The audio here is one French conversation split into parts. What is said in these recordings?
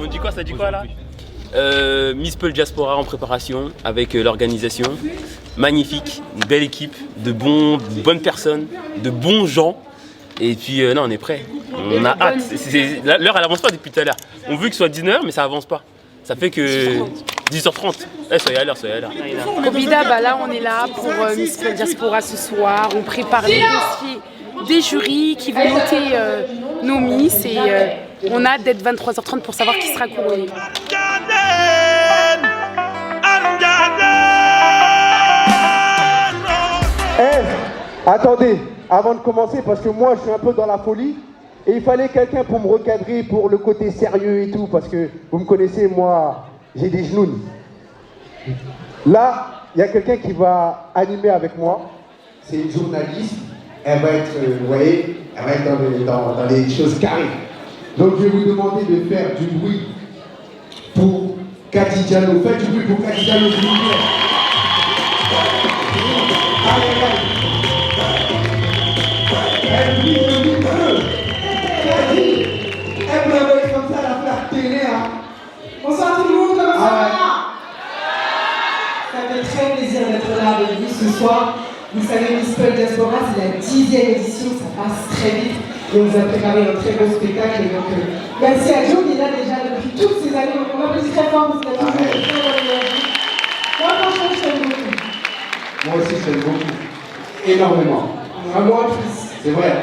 On dit quoi, ça dit quoi là? Miss Peul Diaspora en préparation avec l'organisation. Magnifique, une belle équipe, de bonnes personnes, de bons gens. Et puis non, on est prêts. On a hâte. L'heure elle avance pas depuis tout à l'heure. On veut que ce soit 19h mais ça avance pas. Ça fait que 10h30. Soyez à l'heure, soyez à l'heure. Kobida, là on est là pour Miss Peul Diaspora ce soir. On prépare les dossiers des jurys qui vont noter nos Miss et on a hâte d'être 23h30 pour savoir qui sera couronné. Attendez, avant de commencer, parce que moi je suis un peu dans la folie, et il fallait quelqu'un pour me recadrer pour le côté sérieux et tout, parce que vous me connaissez, moi j'ai des genoux. Là, il y a quelqu'un qui va animer avec moi, c'est une journaliste, elle va être, vous voyez, elle va être dans les choses carrées. Donc je vais vous demander de faire du bruit pour Cathy Diallo. Faites du bruit pour Cathy Diallo, s'il vous plaît. Allez. Elle brille le micro. Cathy, elle me l'avait comme ça, la faire télé. Hein. Bonsoir tout le monde, comment ça va? Ça fait très plaisir d'être là avec vous ce soir. Vous savez, Miss Peul Diaspora, c'est la 10e édition, ça passe très vite. Et on vous a préparé un très beau spectacle. Et donc, merci à Joe qui est là déjà depuis toutes ces années. Donc, on applaudit très fort parce qu'il a toujours été très bonne énergie. Moi, franchement, je t'aime beaucoup. Moi aussi, je t'aime beaucoup. Énormément. Moi, plus. C'est vrai.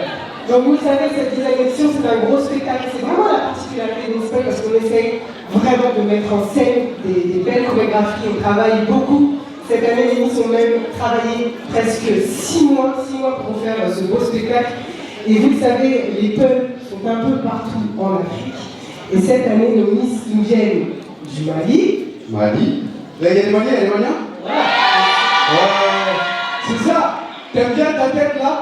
Donc, vous le savez, cette 10e édition, c'est un gros spectacle. C'est vraiment la particularité de Miss Peul parce qu'on essaye vraiment de mettre en scène des belles chorégraphies. On travaille beaucoup. Cette année, les Miss ont même travaillé presque 6 mois pour faire ce beau spectacle. Et vous le savez, les Peuls sont un peu partout en Afrique. Et cette année, nos Miss nous viennent du Mali. Mali. Là, il y a des Maliens, il y a des Maliens. Voilà. Ouais. C'est ça. T'aimes bien ta tête là?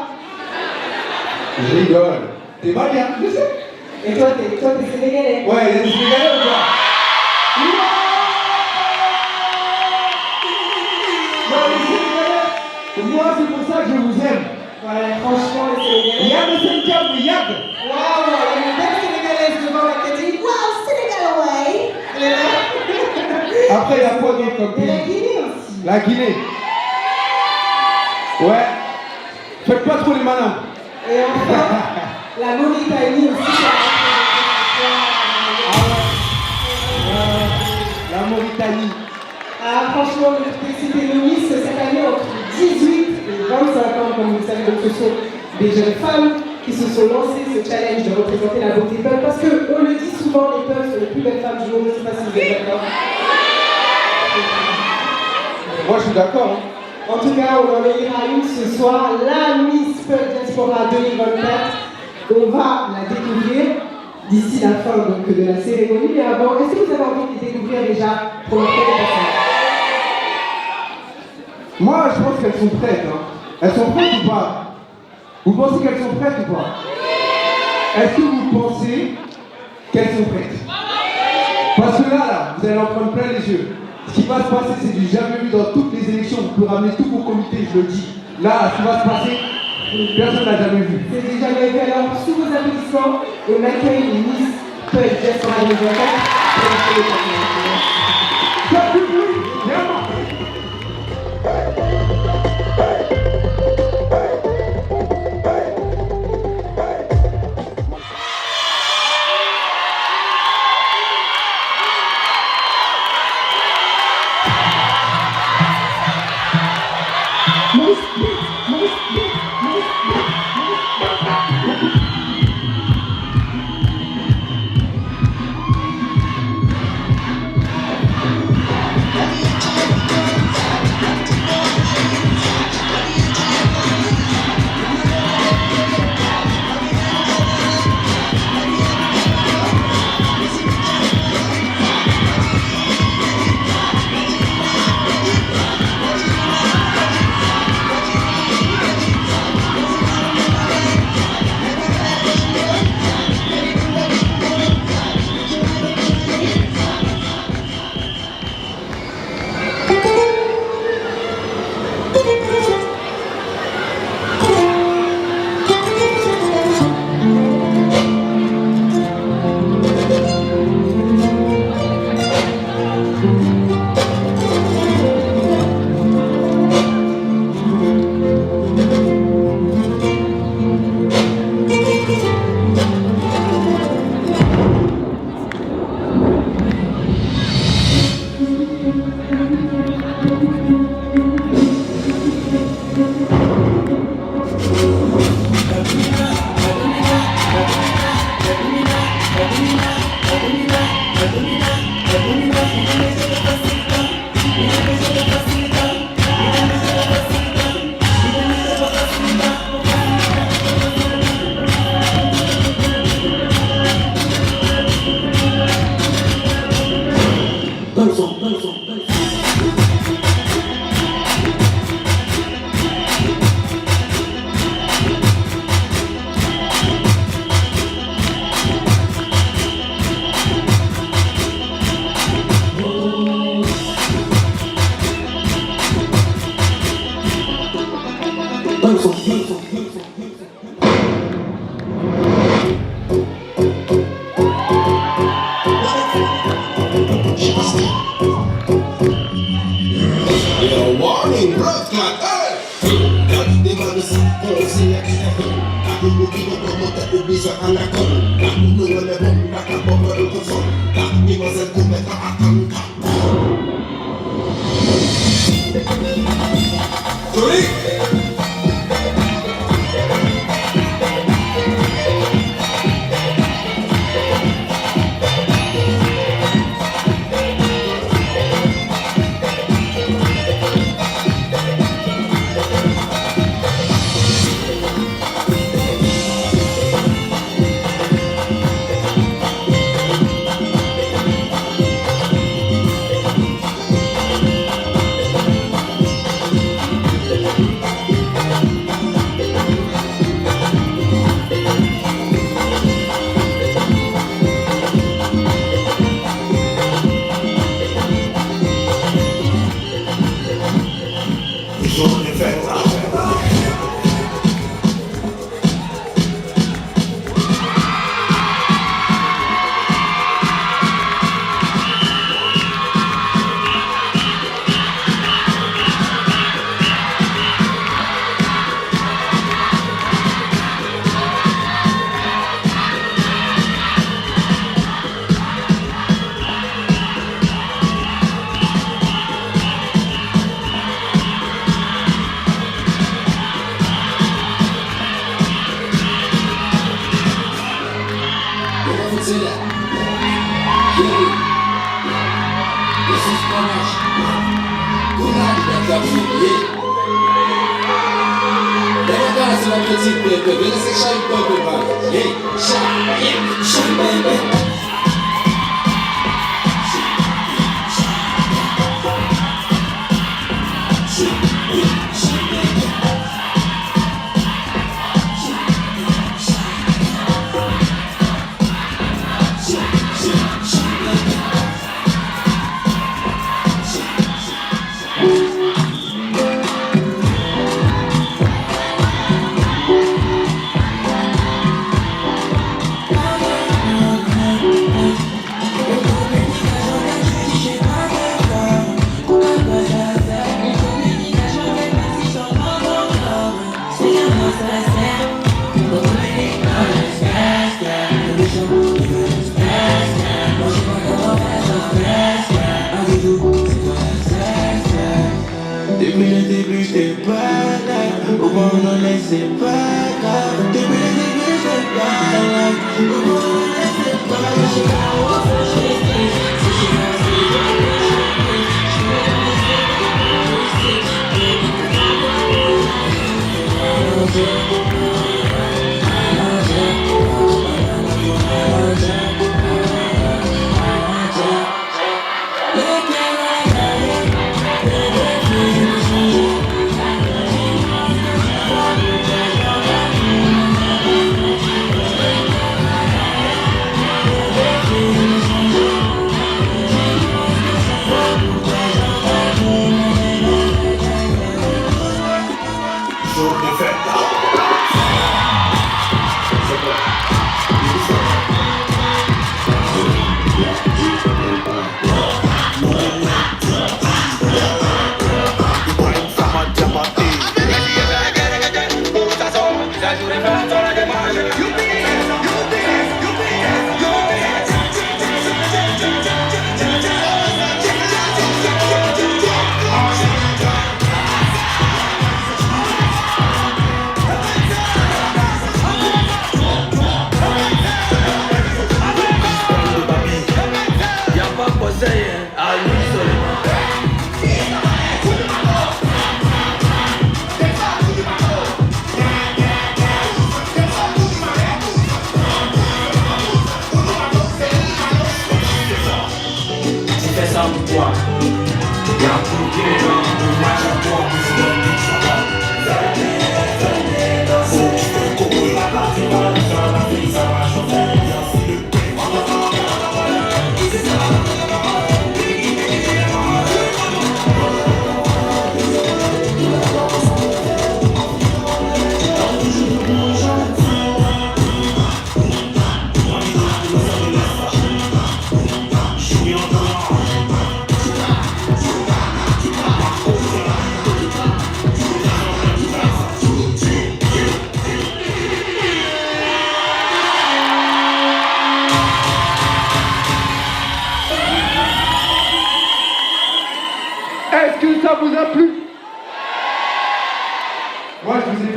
Je rigole. T'es malien, je sais. Et toi, t'es sénégalais. Ouais, il y a des Sénégalais ou quoi? Non, les Sénégalais, moi c'est pour ça que je vous aime. Voilà, franchement, les Sénégalais. Yad le Sénégal, mais Yad. Waouh, il y a une belle Sénégalaise devant la tête. Waouh, Sénégal, ouais. Elle est là. Après, il y a quoi d'autre comme Et la pays? Guinée aussi. La Guinée. Ouais. Faites pas trop les malins. Et enfin, la Mauritanie aussi. La Mauritanie. Ah, franchement, c'était nos Miss cette année entre 18 et 25 ans, comme vous le savez. Donc, ce sont des jeunes femmes qui se sont lancées ce challenge de représenter la beauté Peul. Parce qu'on le dit souvent, les Peuls sont les plus belles femmes du monde. Je ne sais pas si vous êtes d'accord. Moi, je suis d'accord. Hein. En tout cas, on en élira une ce soir, la Miss Peul Diaspora 2024. On va la découvrir d'ici la fin donc, de la cérémonie. Mais avant, est-ce que vous avez envie de les découvrir déjà pour leur première personne? Moi, je pense qu'elles sont prêtes. Hein. Elles sont prêtes ou pas? Vous pensez qu'elles sont prêtes ou pas? Est-ce que vous pensez qu'elles sont prêtes? Parce que là, vous allez en prendre plein les yeux. Ce qui va se passer, c'est du jamais vu dans toutes les élections. Vous pouvez ramener tous vos comités, je le dis. Là, ce qui va se passer, personne n'a jamais vu. C'est déjà bien vu. Alors, sous vos applaudissements, on accueille les Miss Peul Diaspora 2024. Faites du bruit, vraiment.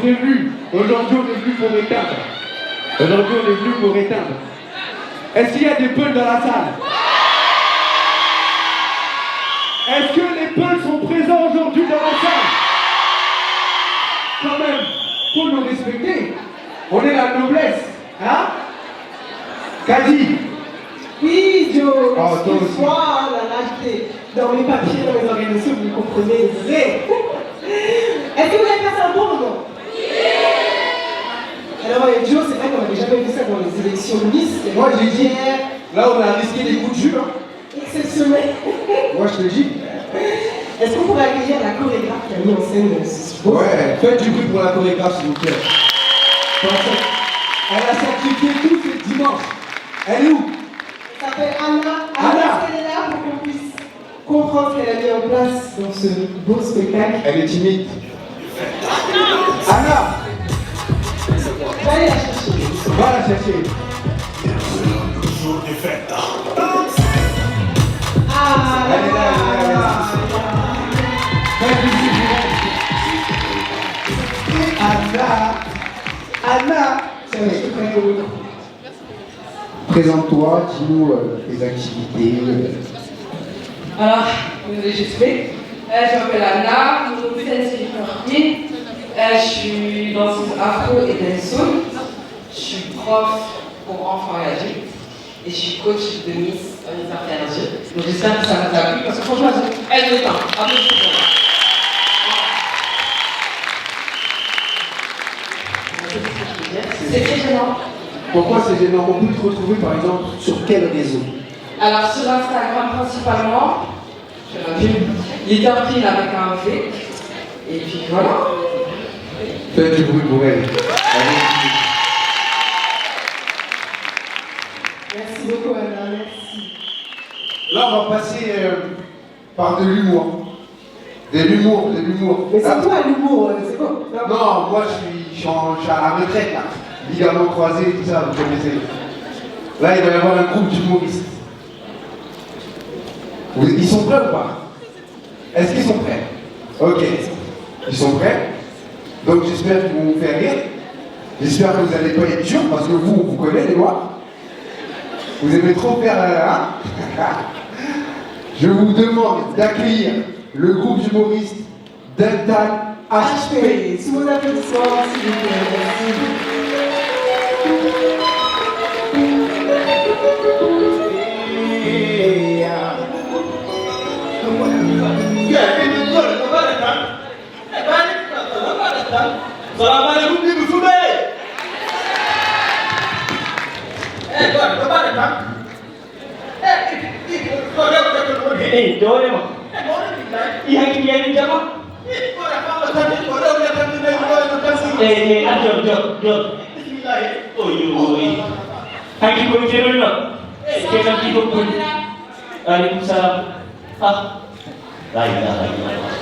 prévenu. Aujourd'hui, on est venu pour éteindre. Aujourd'hui, on est venu pour éteindre. Est-ce qu'il y a des peuls dans la salle? Est-ce que les peuls sont présents aujourd'hui dans la salle? Quand même, faut nous respecter. On est la noblesse. Hein? Kadi? Oui, Joe, Oh, toi excuse-moi, la lâcheté. Dans mes papiers, dans mes organisations, vous comprenez, désolé. Est-ce que vous avez passé un bon moment? Alors, Joe, c'est vrai qu'on n'avait jamais vu ça dans les élections Miss. Moi, j'ai dit, là, on a risqué des coups de jus. Hein. Exceptionnel. Moi, je te dis. Est-ce qu'on pourrait accueillir la chorégraphe qui a mis en scène ce beau? Ouais, faites du bruit pour la chorégraphe, s'il vous plaît. Elle a sacrifié tout ce dimanche. Elle est où? Elle s'appelle Anna. Anna. Elle est là pour qu'on puisse comprendre ce qu'elle a mis en place dans ce beau spectacle. Elle est timide. Anna, Va aller la chercher. va la chercher. Ah, Elle est là, elle est là. Faites du bruit, Anna. Anna. Présente-toi, dis-nous tes activités. Alors, j'explique. Je m'appelle Anna, mon métier c'est Courtney. Je suis danseuse afro et dancehall. Je suis prof pour enfants et adultes. Et je suis coach de Miss Interjeu. Donc j'espère que ça vous a plu parce que franchement, elle me tend. C'est très gênant. Pourquoi c'est gênant? On peut te retrouver par exemple sur quel réseau? Alors sur Instagram principalement, je l'ai vu, Leaderpin avec un V. Et puis voilà. Faites du bruit pour elle. Allez. Merci beaucoup, Anna. Merci. Là, on va passer par de l'humour. De l'humour. Mais c'est quoi l'humour? C'est quoi? Non, moi je suis à la retraite là. Ligament croisé, tout ça, vous connaissez. Là, il va y avoir un groupe d'humoristes. Ils sont prêts ou pas? Est-ce qu'ils sont prêts? Ok. Ils sont prêts. Donc j'espère qu'ils vont vous faire rire. J'espère que vous n'allez pas être dur parce que vous connaissez moi. Vous aimez trop faire Je vous demande d'accueillir le groupe d'humoristes Delta HP. Sous vos applaudissements, s'il vous plaît. Merci. Waalaikumsalam. Ah, la ilaha illallah.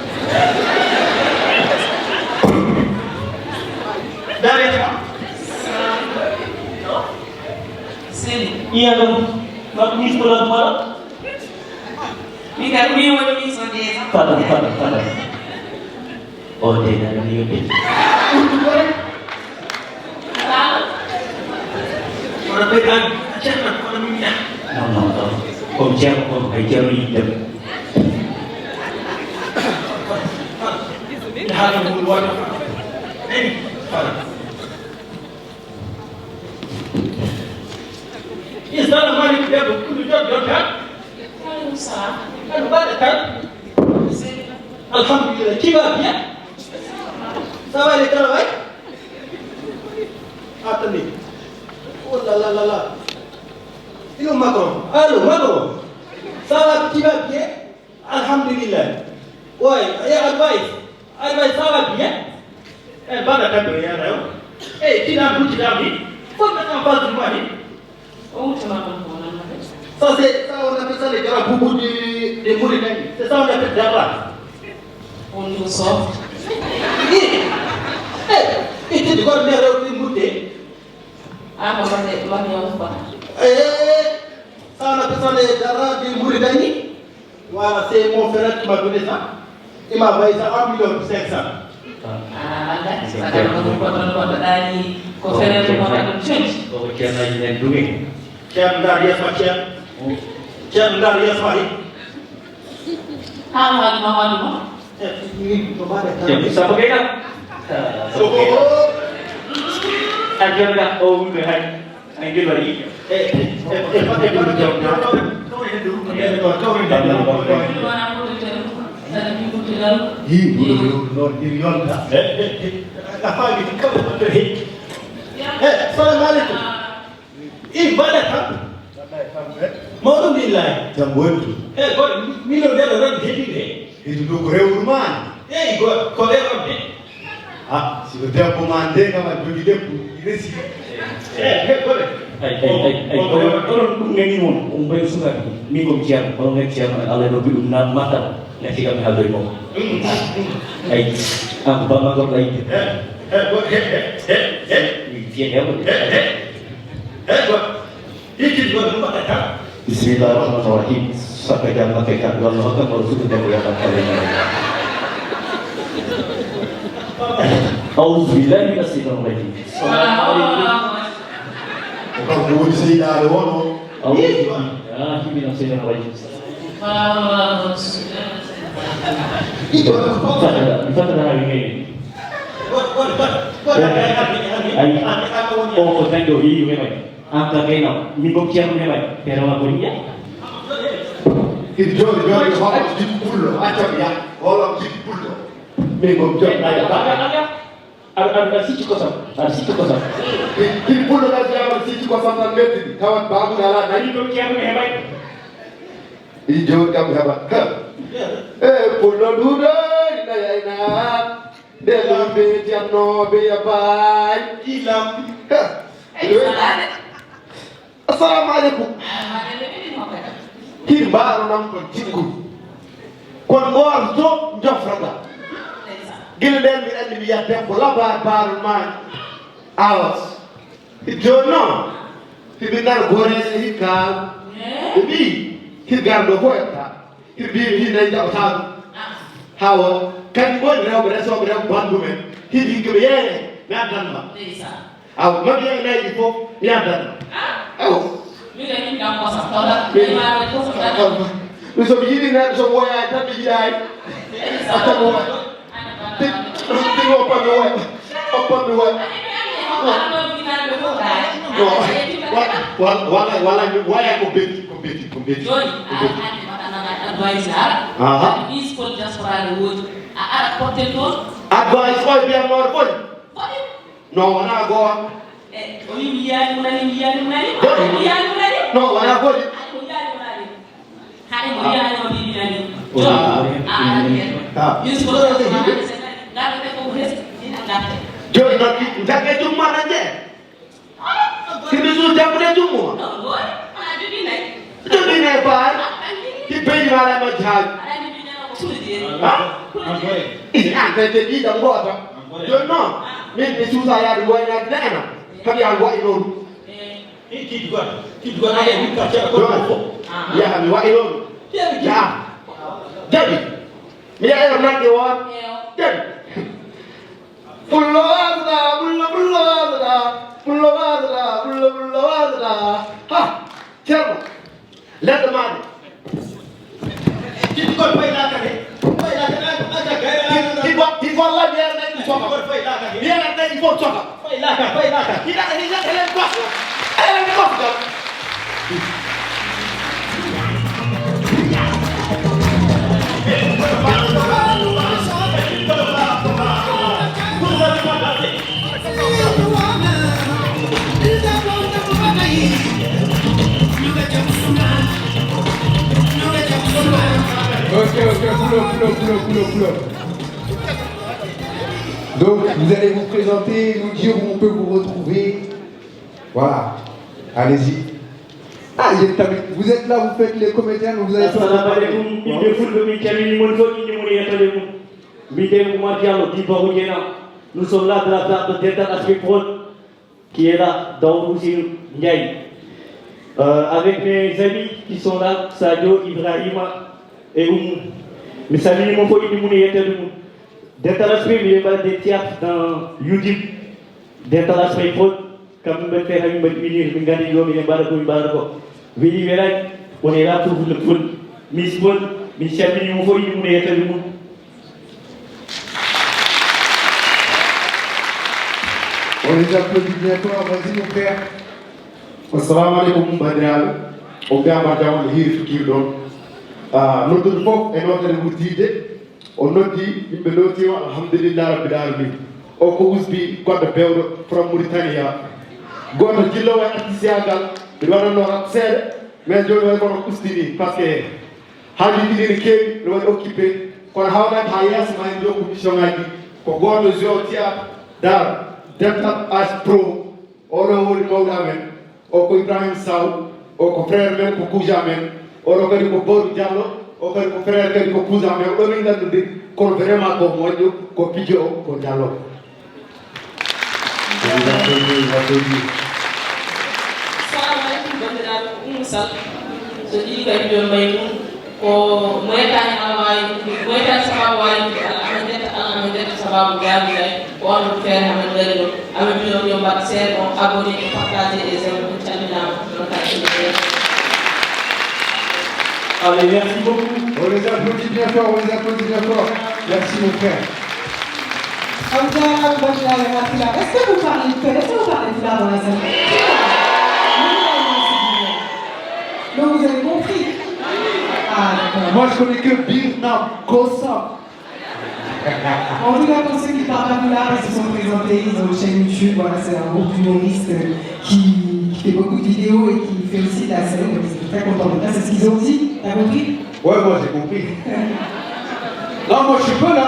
Iya dong, mak mis pulang malam. Minta beli wala mis on desa. Padang. Oh, dia dah beli udah. Orang pegang, jangan orang minta. No. Ông phải chơi đi đừng. Alhamdulillah, tu vas bien? Ça va le travail? Attendez. Oh là. Il est où Macron? Allô Macron? Ça va, tu vas bien? Alhamdulillah. Ouais, et advice, ça va bien? Eh, va la table, eh, tu n'as vu? Faut mettre en face du mari. Oh, tu m'as compris. Ça, on appelle ça les gars, beaucoup de Mauritanie. C'est ça, on appelle Dara. On nous sort. Et tu dois venir au Mouté. Ah, maman, ça, on appelle ça les Dara de Mauritanie. Voilà, c'est mon frère qui m'a donné ça. Il m'a envoyé ça 1,5 million. Sekarang aku potong-potong dari konser yang mau ada change. Oh, kian lagi yang dulu. Kian dari Asmakian. Kian dari Asmari. Kalau lagi mau dulu. Ini kemana? Yang bisa pakai kan? Ajar dah. Oh, udah hai. Angin lagi. Assalamualaikum. Ibadah kan? Mau bilang. Jambuan tu. Kau minum dia orang hidi deh. Itu tu koreu rumah. Kau lewat deh. Ah, si betul pemandai kamu pergi dia ini sih. Kau. Orang ngeni mon, umpai sungai. Minggu kian, kalau ngeni kian, alai lebih umnan mata. Nanti kami habis mau. Aku bangga kau lagi. Kian ya boleh. Bismillahirrahmanirrahim. Sampai dan mereka Allah akan merujuk dan melihat kalian. Auzubillahi minasyaitonir rajim. Kau buat sih dah lono. Auzubillahi minasyaitonir rajim. Kita dah hari ini. Oh, thank you. Ini memang. Angka kena. Minggu kian memang. Kerana apa ni? Itu orang di pulau, acam ya. Orang di pulau. Memang ada situ kosong. Ada situ kosong. Di pulau ada yang situ kosong dan meti. Kawan baru dalam. Minggu kian memang. Hijau kamu hebat. Pulau dulu daya enak. Dia lebih jam nobe ya baik. Hilang. Assalamualaikum. Baru nampak cikgu. Kon ngor jok jofrada. Gilden mi andi biya tempo labar baru man. Awas. Jono. Hibinar gore hikam. Hibi. Higar do hoeta. Hibi dai da tahu. Hawa kan bon raw reso raw bandu men. Hibi ke yene ngadan ma. Aw ma biya nay ifo ngadan. Aw. Bisa begini nak semua yang tak dijai. Atau buat. Tengok apa buat. Apa buat. Wala kompeti. Advice kau biar luar pun. No, mana gua. No, mana gua. Joy nanti jaga cuma aja. Kita sudah punya cuma. Jadi naik par. Kita jual macam. Ini angkat jadi dah buat. Joy no. Ini susah ya dua yang ada. Kami buat itu. Ini juga ada yang kita cakap. Ya kami buat itu. Ya. Jadi. Dia yang nak jawab. Jadi. Pulau. Ha. Siapa? Lihat teman. Kita kau payah kan? Kita lagi yang naik cokak. Dia yang naik cokak. Payah. Kita yang kuat. Yang kuat. Boulot. Donc, vous allez vous présenter, nous dire où on peut vous retrouver. Voilà. Allez-y. Ah, vous êtes là, vous faites les comédiens, vous allez faire... Nous sommes là de la part de Delta Aspect Prod, qui est là, dans Oussir Ndiaye. Avec mes amis qui sont là, Sadio, Ibrahima et Oumou. Mais salut mon pote, il est D'international, il y a des théâtres dans YouTube. D'international, il faut, comme nous mettons à nous unir, nous gagnons, nous gagnons, on est là pour le foot. Miss Paul, Miss Chamini, nous voyons, nous mettons le monde. On les applaudit bien fort, vas-y mon frère. Assalamu alaikum Badral. On vient à Madame Hirf Kildon. Notre folk est notre routine. On nous dit, il me note, alhamdulillah, rabbil alamin. On cause bi, quoi de peur, from Mauritania. Gono Jilo et Atisiagal, il va nous ratser, mais je vais vous coustiner parce que Hadi Dili nous va occuper. Quand Hawaii Hayas, ma commission a dit, pour Gono Ziotia, Dar. Delta as pro, oro woli mawlamen, o ko Ibrahim Sow, o ko frère men ko cousin men, oro kadi ko Boru Diallo, o kadi ko frère kadi ko cousin men, o min gandude kono vraiment ko moƴƴo ko pijo ko Diallo. Assalamu alaikum bandiraɓe Oumou Sall so ɗiɗi kadi ɓe mbayi mum ko moyetani ala wawi moyetani sababu wawi ala nder sababu gaawi lay ko on feere hamen ngari ɗo amin mbinon yo mbaɗa seeɗa on abonné et partagé et aimé on calminama ɗon kadi. Allez, merci beaucoup. On les applaudit bien fort, on les applaudit bien fort. Merci mon frère. Est-ce que vous parlez pulaar dans la salle? Donc vous avez compris. Ah d'accord. Moi je connais que Birna Kossa. En tout cas, pour ceux qui parlent pas pulaar, ils se sont présentés, ils ont une chaîne YouTube, voilà, c'est un groupe d'humoristes qui fait beaucoup de vidéos et qui fait aussi de la scène, donc ils sont très contents de ça, c'est ce qu'ils ont dit, t'as compris? Ouais, moi j'ai compris. Non, moi je suis peu là.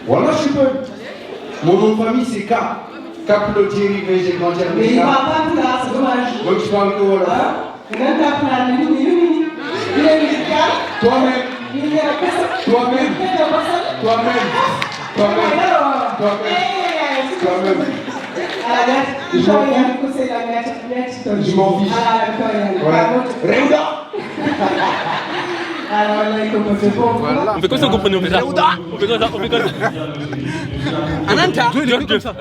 Voilà, je suis peu. Mon nom de famille c'est K. Thierry, mais j'ai grandi avec Mais il K. parle pas pulaar, c'est dommage. Donc je parle que voilà. Et même pas pulaar, mais lui, il est musical. Toi-même. Il est la personne. Toi-même. Toi-même. Toi-même. À la gâte, il faut y conseil la gâte. Je m'en fiche. Ah, d'accord, Reuda. alors là, il faut faire bon. On fait comme ça, vous comprenez, on fait ça. On fait comme ça, on fait comme ça. Ananta. Comme ça.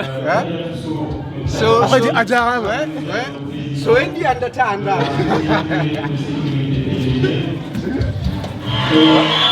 So Ajara, ouais. So Indi Andatanda. Oh,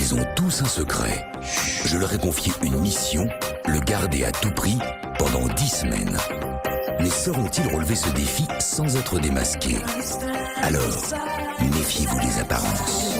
Ils ont tous un secret. Je leur ai confié une mission, le garder à tout prix pendant 10 semaines. Mais sauront-ils relever ce défi sans être démasqués? Alors, méfiez-vous des apparences.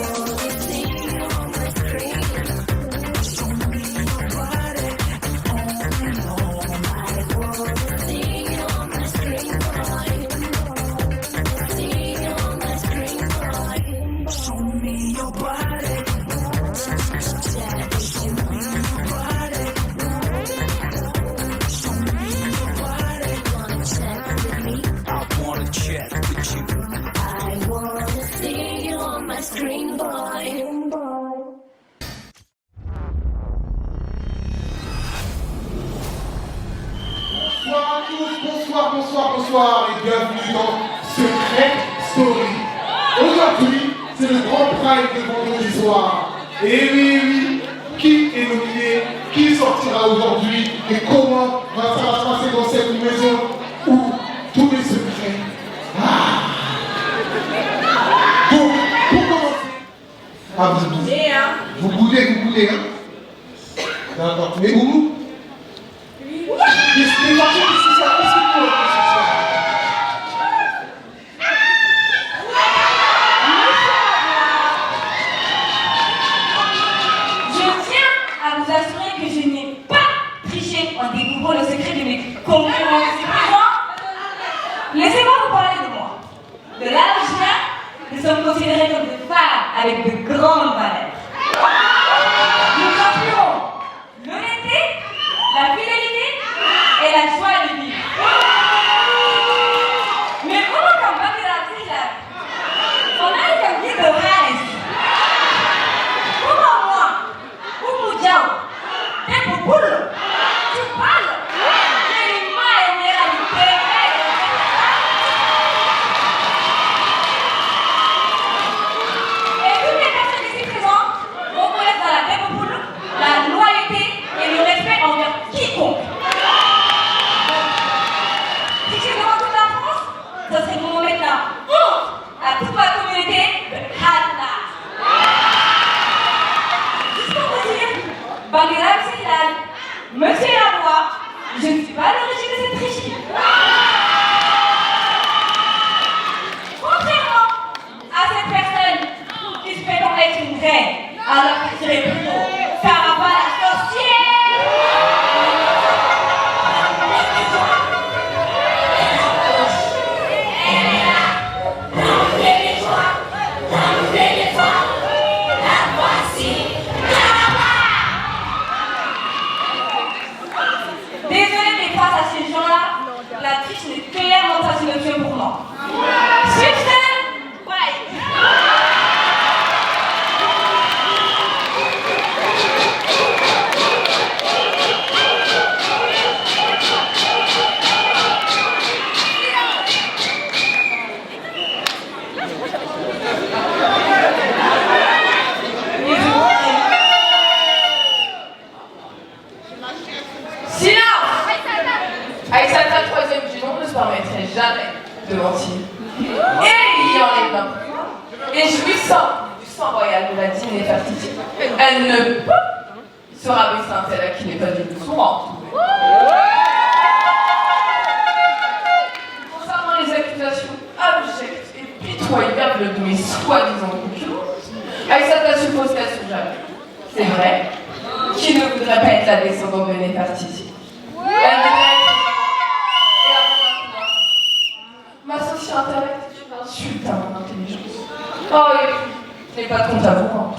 Bonsoir à tous, bonsoir et bienvenue dans Secret Story. Aujourd'hui, c'est le grand prime de vendredi soir. Et oui, qui est nominé, qui sortira aujourd'hui et comment va ça se passer dans cette maison où tous les secrets. Donc, pour commencer, vous boudez, hein? D'accord. Mais où? En découvrant le secret de mes concurrents ici présents, laissez-moi vous parler de moi. De là où je viens, nous sommes considérés comme des femmes avec de grandes valeurs. Nous incluons l'honnêteté, la fidélité et la joie de vivre. Mais comment comme Bakira, on a une vie de rêve. Comment moi, ou Moudjao, t'es pour boule. La loyauté et le respect envers quiconque. Si je devant toute la France, ce serait pour mettre la honte à toute ma communauté de Hadna. Juste pour vous dire, Bagheera Seydal, Monsieur Lavoie, je ne suis pas à l'origine de cette tricherie. Contrairement à cette personne qui se prétend être une reine, alors que je dirais plutôt Caraba la sorcière. Désolée, mais face à ces gens-là, la triche n'est clairement pas une option pour moi. Aïssata, troisième du nom, ne se permettrait jamais de mentir. Et il y en est plein. Et jouissant du sang royal de la digne Néfertiti, elle ne peut se rabaisser un tel qui n'est pas du tout son rang. Concernant les accusations abjectes et pitoyables de mes soi-disant concurrents, Aïssata suppose qu'elle se jamais. C'est vrai, qui ne voudrait pas être la descendante de Néfertiti. Elle voudrait m'associer à Intellect, tu m'insultes à mon intelligence. Oh, et puis, je n'ai pas de compte à vous rendre.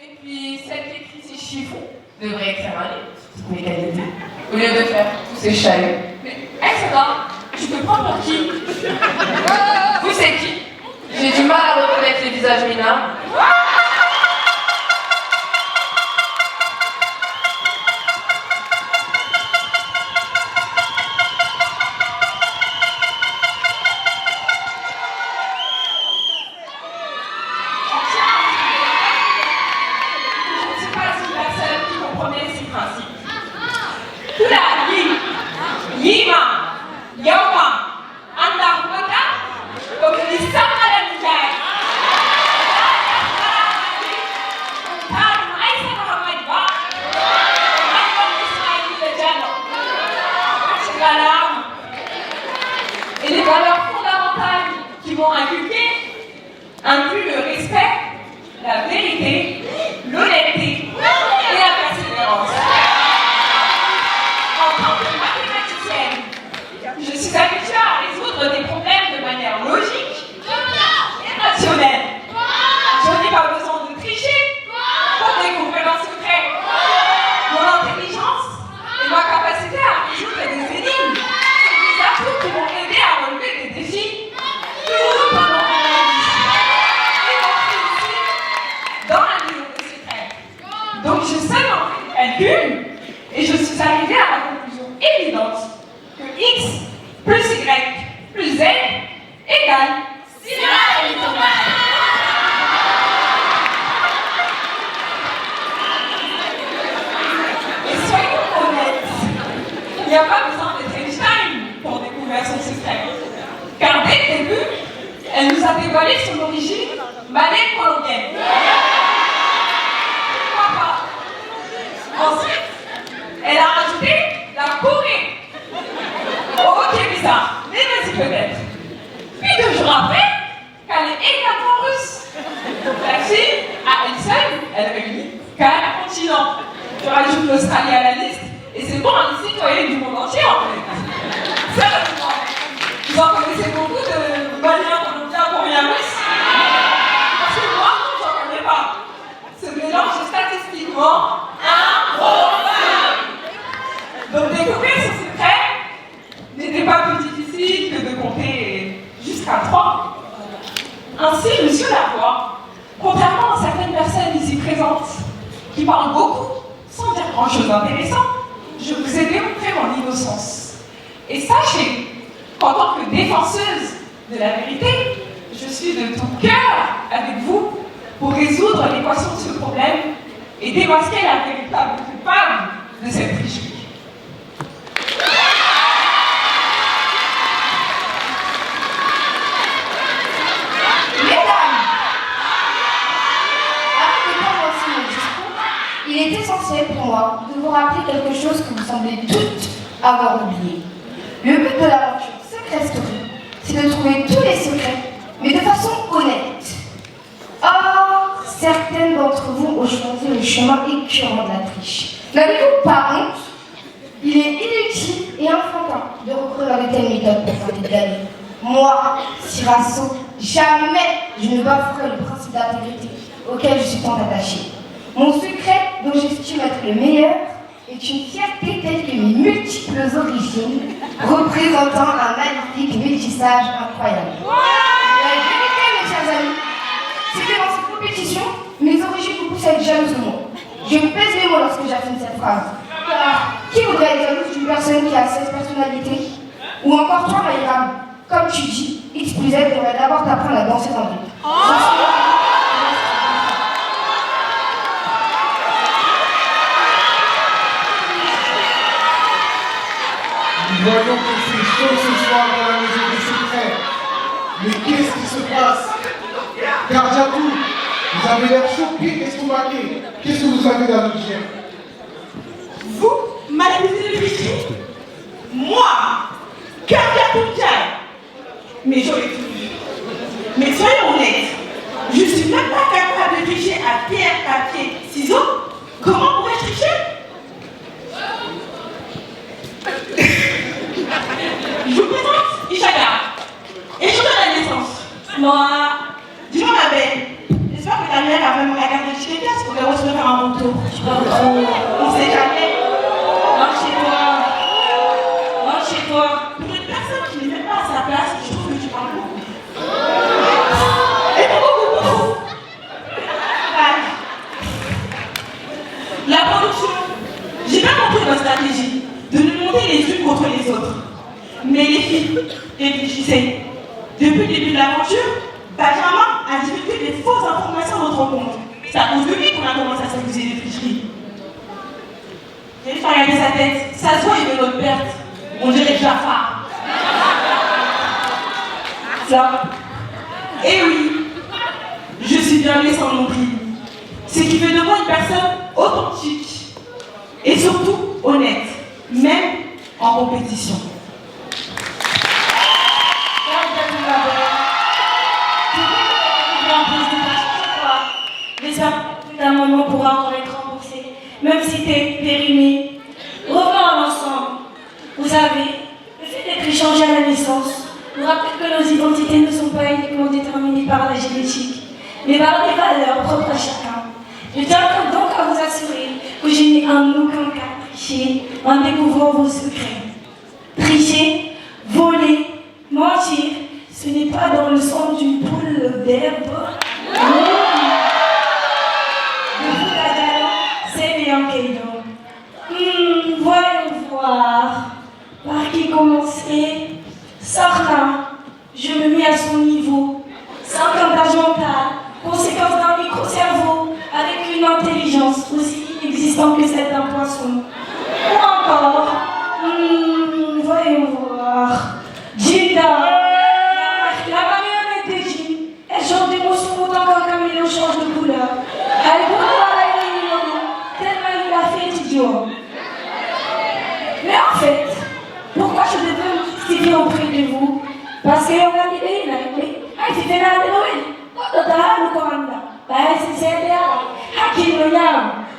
Et puis, celle qui écrit ces chiffres devrait écrire un livre sur toutes mes qualités, au lieu de faire tous ces chahuts. Mais, Aïssata, je peux prendre pour qui? Vous, c'est qui? J'ai du mal à reconnaître les visages mineurs. Yima, Yauma, Anda Hukata, comme il dit ça. m'ont inculqué inclut le respect, la vérité, l'honnêteté et la persévérance. En tant que mathématicienne, je suis habituée à résoudre des problèmes de manière logique et rationnelle. Je n'ai pas besoin de tricher pour découvrir un secret. Mon intelligence et ma capacité à résoudre des énigmes sont des atouts qui m'ont aidé à relever des défis tout au long de ma vie. Et m'ont fait aussi dans la maison des secrets. Donc je sais mon calcul et je suis arrivée à la conclusion évidente que x plus y plus z égale Syrah et Thomas. Il n'y a pas besoin d'être Einstein pour découvrir son secret. Car dès le début, elle nous a dévoilé son origine malais-colombienne. Pourquoi pas? Ensuite, elle a rajouté la Corée. Oh, ok, bizarre, mais vas-y peut-être. Puis 2 jours après, qu'elle est également russe. La fille, à elle seule, elle réunit 4 continents. Je rajoute l'Australie à la liste. Et c'est bon, on est citoyen du monde entier en fait. Sérieusement. Vous en connaissez beaucoup de Maliens, Colombiens, Coréens, Russes? Parce que moi, non, j'en connais pas. Ce mélange est statistiquement improbable. Donc découvrir ce secret n'était pas plus difficile que de compter jusqu'à 3. Ainsi, monsieur Lavoie, contrairement à certaines personnes ici présentes qui parlent beaucoup sans dire grand-chose d'intéressant, je vous ai démontré mon innocence. Et sachez qu'en tant que défenseuse de la vérité, je suis de tout cœur avec vous pour résoudre l'équation de ce problème et démasquer la véritable coupable de cette tricherie. Mesdames, avant de commencer mon discours, il est essentiel pour moi de vous rappeler quelque chose que vous semblez toutes avoir oublié. Le but de l'aventure Secret Story, c'est de trouver tous les secrets, mais de façon honnête. Or, certaines d'entre vous ont choisi le chemin écœurant de la triche. N'avez-vous pas honte? Il est inutile et enfantin de recourir à de telles méthodes pour tenter de gagner. Moi, Sirasso, jamais je ne bafouerai le principe d'intégrité auquel je suis tant attachée. Mon secret, dont j'estime être le meilleur, est une fierté telle que mes multiples origines, représentant un magnifique métissage incroyable. La vérité, mes chers amis, c'est que dans cette compétition, mes origines vous poussent à être jalouse de moi. Je pèse mes mots lorsque j'affirme cette phrase. Car qui voudrait être jalouse d'une personne qui a 16 personnalités? Ou encore toi, Maïram, comme tu dis, X plus Z devrait d'abord t'apprendre à danser dans le rythme. Nous voyons que c'est chaud ce soir dans la maison des secrets. Mais qu'est-ce qui se passe? Gardiatou, vous avez l'air choqué, estomaqué. Qu'est-ce que vous avez dans le chien? Vous, madame de Luigi? Moi, Gardiatou Diaye. Mais j'aurais tout vu. Mais soyons honnêtes, je suis même pas capable de tricher à pierre, papier, ciseaux. Comment pourrais-je tricher? Je vous présente Ishaga, échangeur de la naissance. Moi, dis-moi ma belle, j'espère que ta mère a vraiment la garde de chez les pièces pour qu'elle reçoive faire un bon tour. On sait jamais. Rentre chez toi. Rentre chez toi. Pour une personne qui n'est même pas à sa place, je trouve que tu parles beaucoup. Et beaucoup. Allez. La production, j'ai bien compris votre stratégie de nous monter les unes contre les autres. Mais les filles, réfléchissez. Depuis le début de l'aventure, Benjamin a divulgué des fausses informations à notre rencontre. C'est à cause de lui qu'on a commencé à s'accuser des tricheries. J'ai juste regardé sa tête. Ça se voit, il veut notre perte. On dirait Jafar. Ça. Et oui, je suis bien née sans nombril. Ce qui fait de moi une personne authentique. Et surtout honnête. Même en compétition. changé à la naissance, nous rappelle que nos identités ne sont pas uniquement déterminées par la génétique, mais par des valeurs propres à chacun. Je tiens donc à vous assurer que je n'ai en aucun cas triché en découvrant vos secrets. Tricher, voler, mentir, ce n'est pas dans le sang d'une poule d'herbe. C'est bien voyons voir. Par qui commencer? Sarna, je me mets à son niveau. 50 âge mental, conséquence d'un micro-cerveau, avec une intelligence aussi inexistante que celle d'un poisson. Ou encore, voyons voir. Jinda, la marionnette de Jin, elle change d'émotion autant qu'un caméléon change de couleur. Elle peut pareil tellement il a fait idiot. Mais en fait, pourquoi je devais me justifier auprès de vous? Parce que on a dit,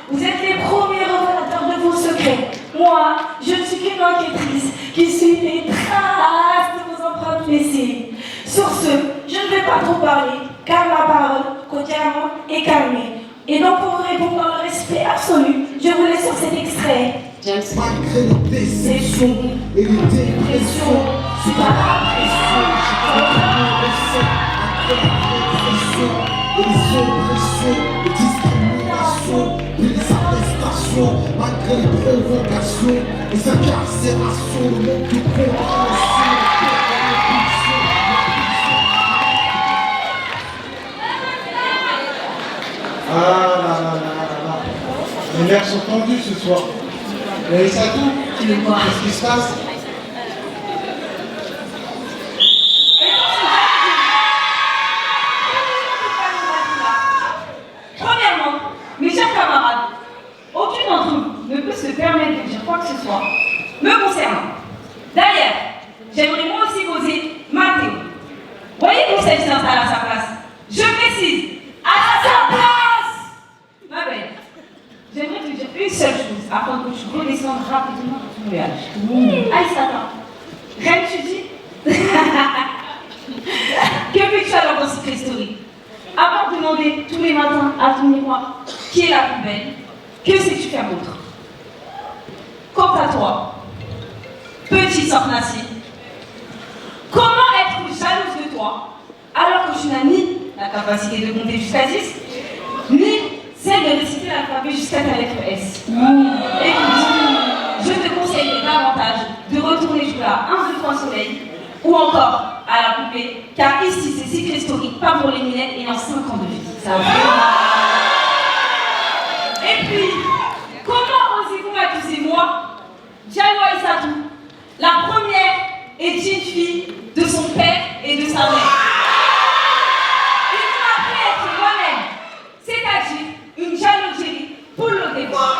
vous êtes les premiers révélateurs de vos secrets. Moi, je ne suis qu'une enquêtrice qui suit les traces de vos empreintes laissées. Sur ce, je ne vais pas trop parler, car ma parole, quotidiennement, est calmée. Et donc, pour vous répondre dans le respect absolu, je vous laisse sur cet extrait. Malgré les déceptions et les dépressions, c'est pas la pression, et les oppressions, les discriminations, et les arrestations, malgré les provocations, les incarcérations, le manque de compréhension. Ah là là là là là. Les nerfs sont tendus ce soir. Et ça tout, qu'est-ce qui se passe? Premièrement, mes chers camarades, aucun d'entre vous ne peut se permettre de dire quoi que ce soit me concernant. D'ailleurs, j'aimerais moi aussi poser ma théorie. Voyez pour celle qui s'installe à sa place. Je précise, à sa place! Ma belle, j'aimerais te dire une seule chose afin que tu redescendes rapidement dans ton nuage. Aïe, Satan, rien que tu dis? Que fais-tu alors dans cette historique? À part demander tous les matins à ton miroir qui est la plus belle, que sais-tu faire d'autre? Quant à toi, petite sornacie, comment être jalouse de toi alors que tu n'as ni la capacité de compter jusqu'à 10, ni celle de réciter l'alphabet jusqu'à ta lettre S? Écoute, je te conseille davantage de retourner jouer à 1, 2, 3 soleil ou encore à la poupée, car ici c'est cycle historique, pas pour les minettes ayant 5 ans de vie. Ça va. Et puis, comment osez-vous m'accuser moi, Diallo Aïssatou, la première est une fille de son père et de sa mère? Il m'a fait être moi-même, c'est-à-dire une Diallo Djeri pour le débat.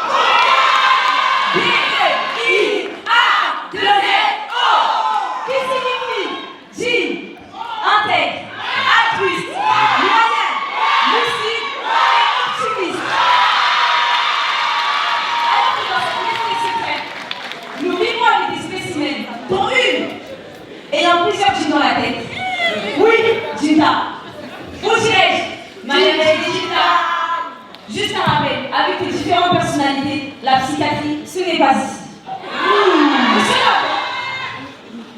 Qui signifie Jean, intègre, altruiste, moyen, lucide et optimiste. Alors que dans cette maison des secrets, nous vivons avec des spécimens, dont une ayant plusieurs jeans dans la tête. Oui, Jinta. Où dirais-je? Manuel Jinta. Juste un rappel, avec les différentes personnalités, la psychiatrie, ce n'est pas ici. Monsieur Lacan,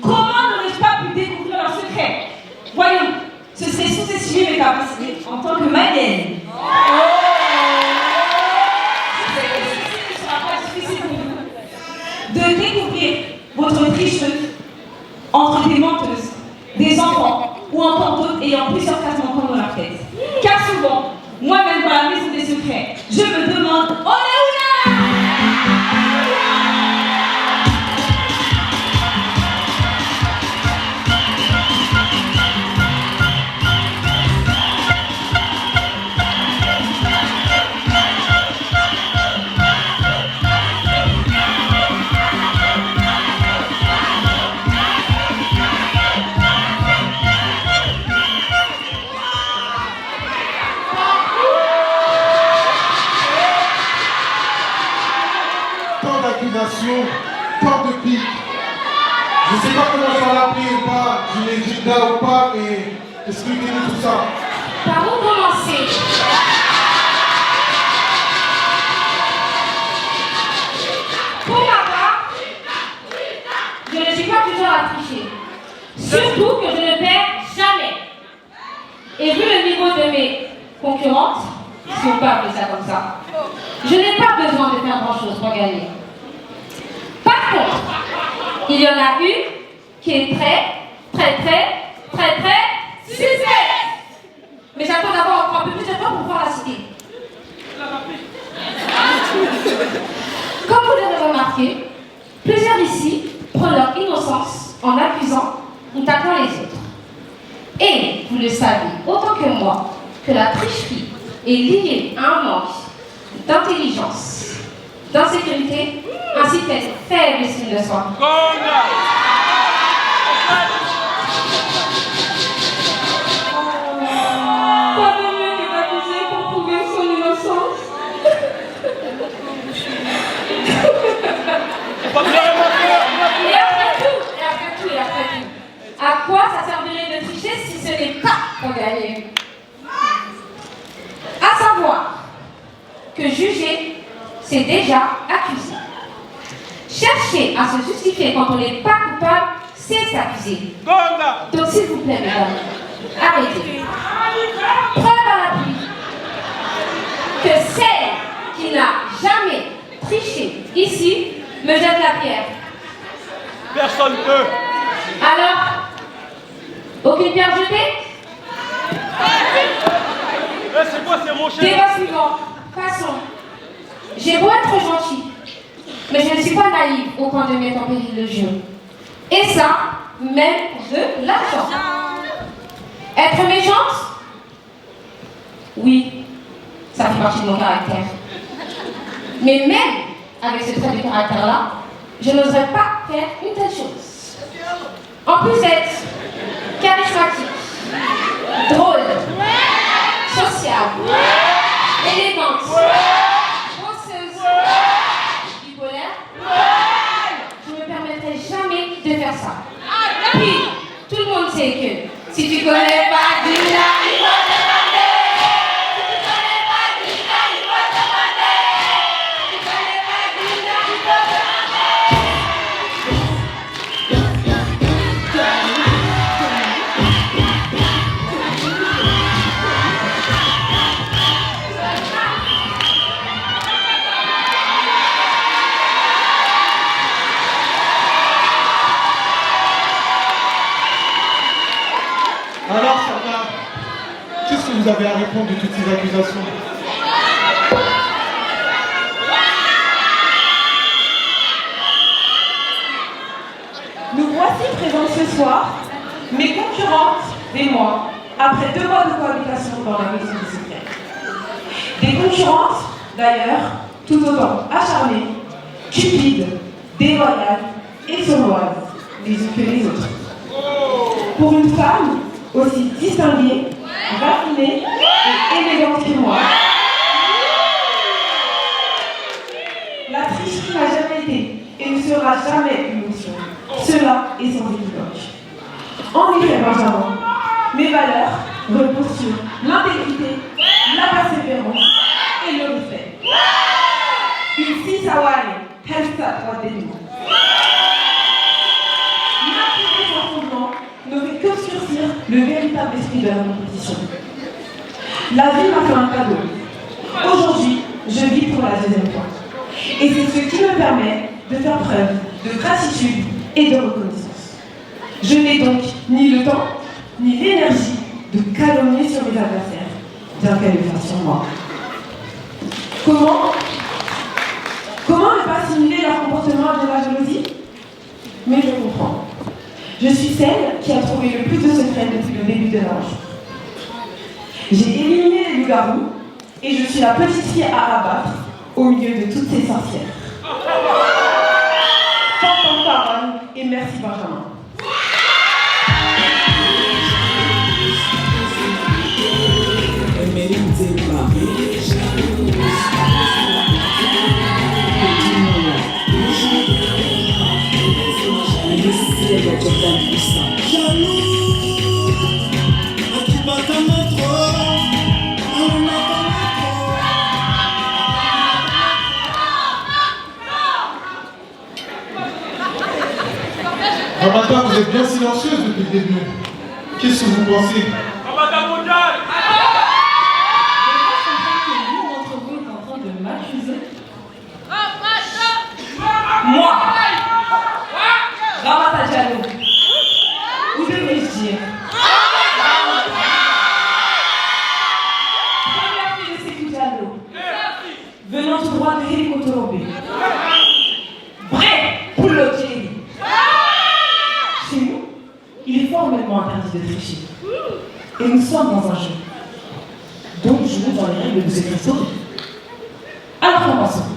comment n'aurais-je pas pu découvrir leur secret? Voyons, ce serait sous-estimer mes capacités en tant que malienne. Je sais que ceci ne sera pas difficile pour vous de découvrir votre tricheuse entre des menteuses, des enfants ou encore d'autres ayant plusieurs cases manquantes dans leur tête. Car souvent, moi-même dans la maison des secrets, je me demande, on est où là? candidat ou pas, mais expliquez-nous tout ça. Par où commencer? Pour ma part, je ne suis pas du genre à tricher. Surtout que je ne perds jamais. Et vu le niveau de mes concurrentes, si on peut appeler ça comme ça, je n'ai pas besoin de faire grand-chose pour gagner. Par contre, il y en a une qui est très suspecte. Mais j'attends d'avoir encore un peu plus de temps pour pouvoir la citer. Comme vous l'avez remarqué, plusieurs ici prennent leur innocence en accusant ou tapant les autres. Et vous le savez autant que moi que la tricherie est liée à un manque d'intelligence, d'insécurité, ainsi qu'à une faible estime de soi. Pas de mieux que d'accuser pour prouver son innocence. Et après tout, à quoi ça servirait de tricher si ce n'est pas pour gagner? À savoir que juger, c'est déjà accuser. Chercher à se justifier quand on n'est pas coupable, c'est s'accuser. Donc s'il vous plaît, mesdames, arrêtez. Preuve à l'appui que celle qui n'a jamais triché ici me jette la pierre. Personne ne peut. Alors, aucune pierre jetée? C'est quoi ces rochers? Débat suivant. Passons. J'ai beau être gentil, mais je ne suis pas naïve au point de mettre en péril le jeu. Et ça, même de l'argent. Être méchante? Oui, ça fait partie de mon caractère. Mais même avec ce trait de caractère-là, je n'oserais pas faire une telle chose. En plus d'être charismatique, drôle, sociable, élégante, penseuse, bipolaire, je ne me permettrai jamais de faire ça. Puis, tout le monde sait que si tu connais pas Dina, il faut te demander. Si tu connais pas Dina, il faut te demander. Si tu connais pas Dina, il faut te demander. Alors, Sarah, qu'est-ce que vous avez à répondre de toutes ces accusations? Nous voici présents ce soir, mes concurrentes et moi, après 2 mois de cohabitation dans la maison des secrets. Des concurrentes, d'ailleurs, tout autant acharnées, cupides, déloyales et sournoises, les unes que les autres. Pour une femme aussi distinguée, raffinée et élégante que moi, la tricherie n'a jamais été et ne sera jamais une option. Cela est sans équivoque. En effet, Benjamin, mes valeurs reposent sur l'intégrité, la persévérance et le respect. Une fille sawari, elle s'attend des mots. L'impliquer sans fondement ne fait qu'obscurcir le véritable esprit de la compétition. La vie m'a fait un cadeau. Aujourd'hui, je vis pour la 2e fois. Et c'est ce qui me permet de faire preuve de gratitude et de reconnaissance. Je n'ai donc ni le temps, ni l'énergie de calomnier sur mes adversaires, bien qu'elles le fassent sur moi. Comment ne pas simuler leur comportement de la jalousie? Mais je comprends. Je suis celle qui a trouvé le plus de secrets depuis le début de l'âge. J'ai éliminé les loups-garous et je suis la petite fille à abattre au milieu de toutes ces sorcières. Tant de paroles et merci Benjamin. Ne méritez pas. Le ciel est totalement puissant. Jaloux. vous êtes bien silencieuse depuis le début. Qu'est-ce que vous pensez? Moi, Ramata Diallo, ou devrais-je dire première fille de Sékou Diallo, venant tout droit de Hélicotorobe, vrai pour l'Odjeri. Chez nous, il est formellement interdit de tricher. Et nous sommes dans un jeu. Donc, jouons dans les règles de cette histoire. Alors, commençons.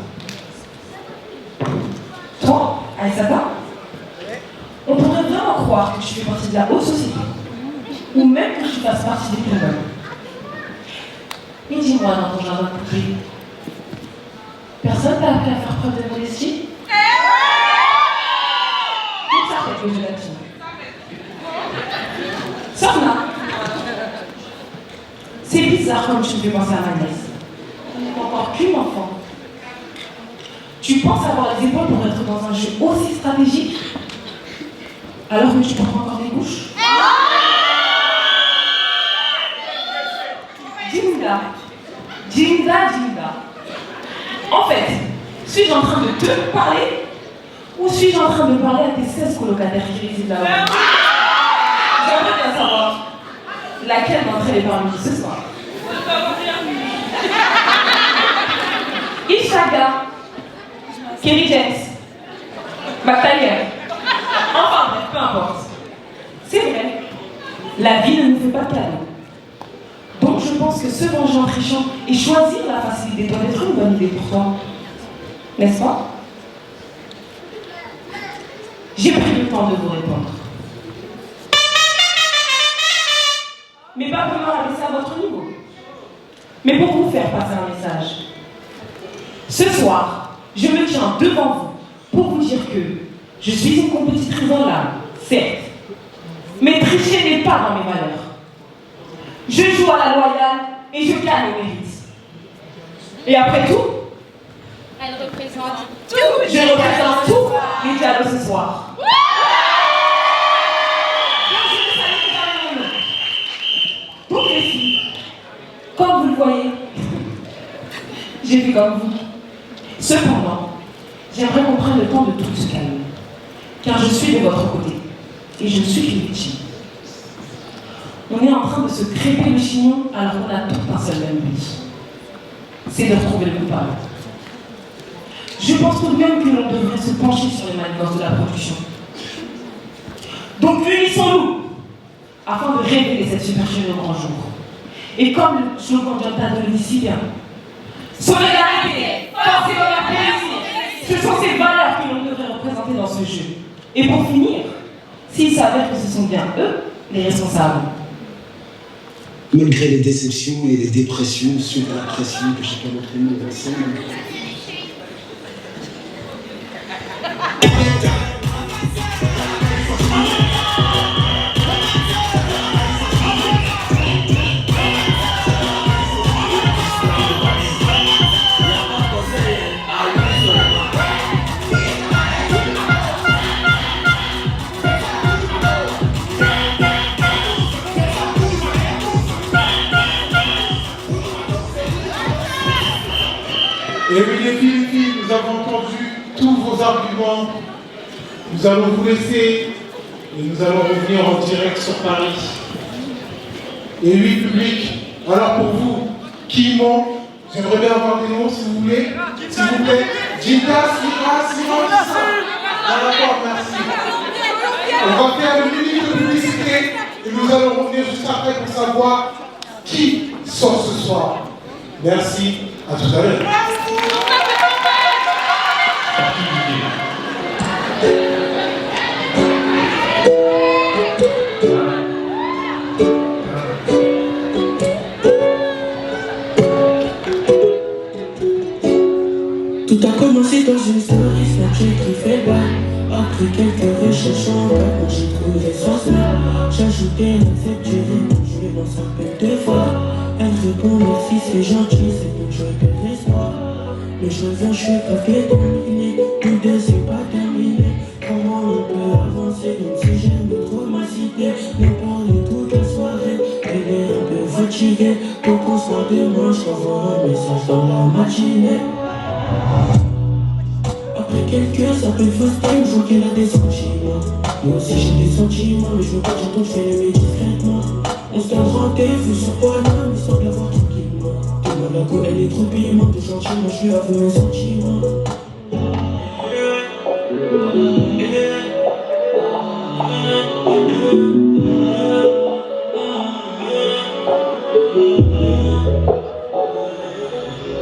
Toi, Aïssata, on pourrait vraiment croire que tu fais partie de la haute société, ou même que tu fasses partie des criminels. Mais dis-moi dans ton jardin de poupée, personne t'a appris à faire preuve de modestie? Où ça fait que je là-dessus? Sorna, c'est bizarre comme tu me fais penser à ma nièce. On n'est encore qu'une enfant. Tu penses avoir les épaules pour être dans un jeu aussi stratégique alors que tu prends encore des bouches? Jimda. En fait, suis-je en train de te parler ou suis-je en train de parler à tes 16 colocataires qui résident là-bas? J'aimerais bien savoir laquelle d'entre elles est parmi nous ce soir. Ishaga, Kerry James, Bactalière. Enfin bref, peu importe. C'est vrai, la vie ne nous fait pas de cadeau. Donc je pense que se venger en trichant et choisir la facilité doit être une bonne idée pour toi. N'est-ce pas? J'ai pris le temps de vous répondre. Mais pas vraiment abaisser à votre niveau. Mais pour vous faire passer un message. Ce soir, je me tiens devant vous pour vous dire que je suis une compétitrice dans l'âme, certes, mais tricher n'est pas dans mes valeurs. Je joue à la loyale et je gagne au mérite. Et après tout, elle représente tout. Je représente tout les dialogues ce soir. Donc les filles, comme vous le voyez, j'ai fait comme vous. Cependant, j'aimerais qu'on prenne le temps de tout se calmer, car je suis de votre côté et je ne suis qu'une victime. On est en train de se crêper le chignon alors qu'on a tout un seul même but. C'est de retrouver le coupable. Je pense tout de même que l'on devrait se pencher sur les manigances de la production. Donc unissons-nous afin de révéler cette supercherie au grand jour. Et comme le slogan d'Alta le dit si bien, solidarité, force et honneur plaisir, ce sont ces valeurs que l'on devrait représenter dans ce jeu. Et pour finir, s'il s'avère que ce sont bien eux les responsables. Malgré les déceptions et les dépressions suite à la pression que chacun d'entre nous est ensemble. Et oui, les filles, nous avons entendu tous vos arguments. Nous allons vous laisser et nous allons revenir en direct sur Paris. Et oui, public, alors pour vous, qui ment? J'aimerais bien avoir des noms si vous voulez. S'il vous plaît. Jinta, Sira, Ah d'accord, merci. On va faire une minute de publicité et nous allons revenir juste après pour savoir qui sort ce soir. Merci, à tout à l'heure. Tout a commencé dans une story Snapchat qui fait bas. Après quelques recherches en bas, quand j'ai trouvé son snap, j'ai ajouté une acceptée, je m'en rappelle deux fois. Elle répond merci, c'est gentil, c'est bon, je perds l'espoir. Les choses je suis pas fait terminé, nous deux c'est pas terminé. Comment on peut avancer même si j'aime nous parler toute la soirée. Elle est un peu fatiguée, donc on se voit demain. Je t'envoie un message dans la matinée. Après quelques appels FaceTime, je vois qu'elle a des sentiments. Moi aussi j'ai des sentiments, mais je veux pas dire donc je fais les discrètement. On se donne rendez-vous sur Paname, histoire de la voir tranquillement. Demande la go, elle est trop piment, tout gentiment, je lui avoue mes sentiments.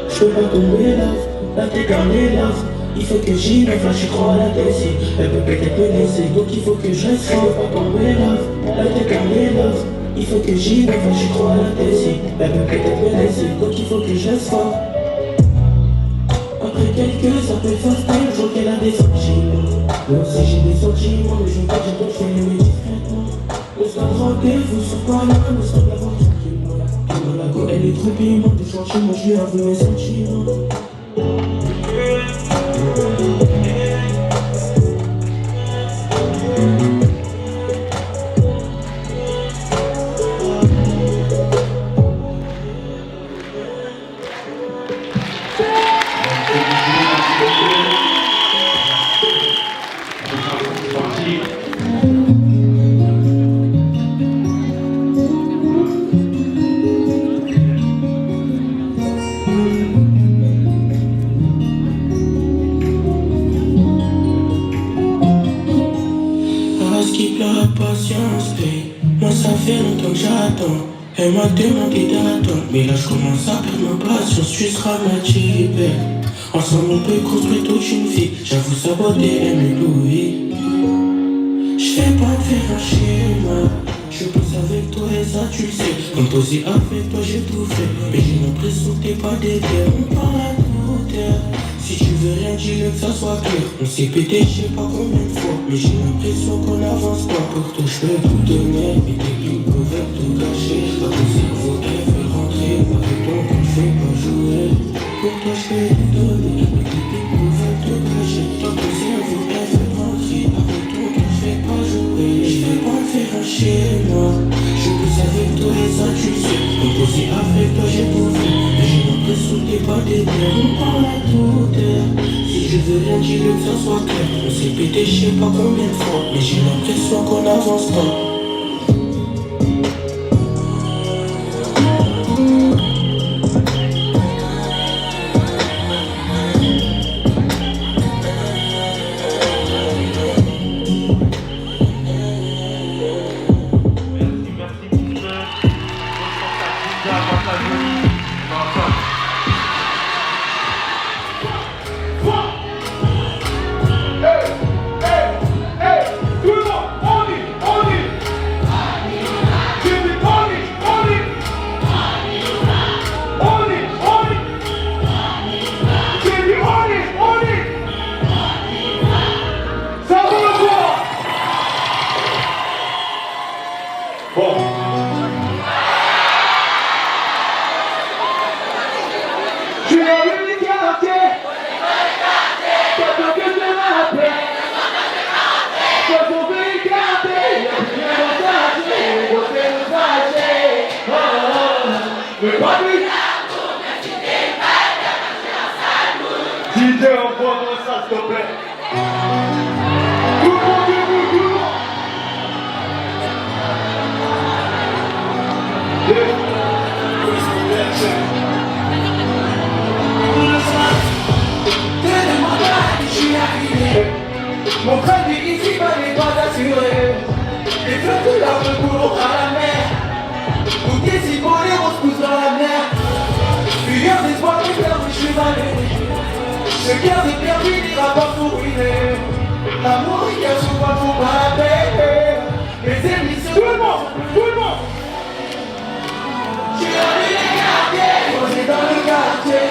Je peux pas tomber là, là t'es gardé là. Il faut que j'y vais, là j'y crois à la décide. Elle peut peut-être me laisser, donc il faut que je reste. Je peux pas tomber là t'es gardé là. Il faut que j'y vais, là j'y crois à la décide. Elle peut peut-être me laisser, donc il faut que je reste fort. Après quelques appels FaceTime, je vois qu'elle a des sentiments. Moi aussi j'ai des sentiments, mais je veux pas dire donc je fais les discrètement. On se donne rendez-vous sur Paname, on se donne la voir tranquillement. Demande la go, elle est trop piment, des sentiments, je lui avoue mes sentiments. Elle m'a demandé d'attendre, mais là je commence à perdre ma patience, tu seras ma type. Ensemble on peut construire toute une vie, j'avoue saboter aimer Louis. J'fais pas te faire un schéma, je bosse avec toi et ça tu le sais. Composer avec toi j'ai tout fait, mais j'ai l'impression que t'es pas déter. On parle à tout terre, si tu veux rien dis-le que ça soit clair. On s'est pété je sais pas combien de fois, mais j'ai l'impression qu'on avance pas. Pour toi je peux tout donner, mais t'es plus couvert, tout caché. Pas ton cerveau qui veut rentrer, avec ton qu'on je fais pas jouer. Pour toi je peux tout donner, mais t'es plus couvert, tout caché. Pas ton cerveau qui veut rentrer, avec ton qu'on je fais pas jouer. Je vais pas me faire un schéma, je pousse avec toi et ça tu le sais. Composer avec toi j'ai tout fait, mais j'ai l'impression que t'es pas déter. On parle à tout terre, si je veux rien dis-le que ça soit clair. On s'est pété je sais pas combien de fois, mais j'ai l'impression qu'on avance pas. Mon crédit ici n'est pas assuré. Les fleurs de larmes courent à la mer. Où des cibos, les roses poussent dans la mer. Plusieurs espoirs qui perdent, je suis malheureux. Ce cœur est perdu, n'ira pas pour ruiner. L'amour, il y a souvent pour pas la paix. Les ennemis se... Tout le monde, tout le monde. J'ai allé les quartiers, posé dans le quartier.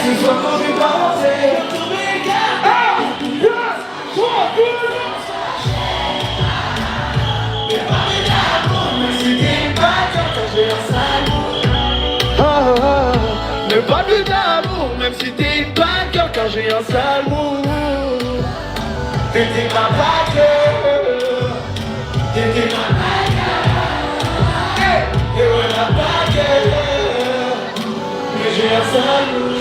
Ce soir quand je vais pas rentrer. Ne parle plus d'amour, même si t'es une bad girl, car j'ai un sale mot. T'étais ma bad girl, t'es t'es ma et ouais ma baguette. Mais j'ai un salaud.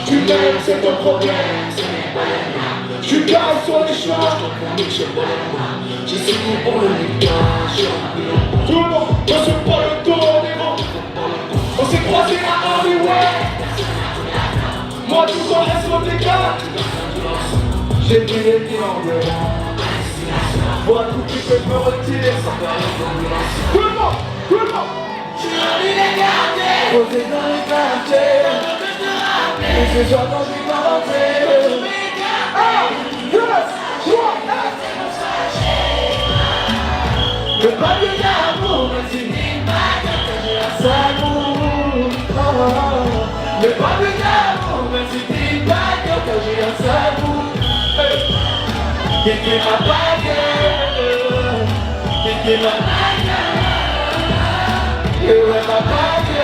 Tu m'aimes, c'est ton problème. Tu gardes sur les chemins. Je sais qu'on le dégage. Tout le monde ne se prend le tour des vents. On s'est croisés à Hollywood. Moi tout en reste au dégât. J'ai pris les pieds en devant. Vois tout qui peut me retirer. Tout le monde, tout le monde. Tu as vu les garder. Posé dans les quartiers. Et ce soir quand je vais pas rentrer. 1, 2, 3, 4. Le papier d'amour, mais c'est une bague que j'ai un salaud. Le papier d'amour, mais c'est une bague que j'ai un salaud. T'étais ma bague, t'étais ma bague. Et ouais ma bague,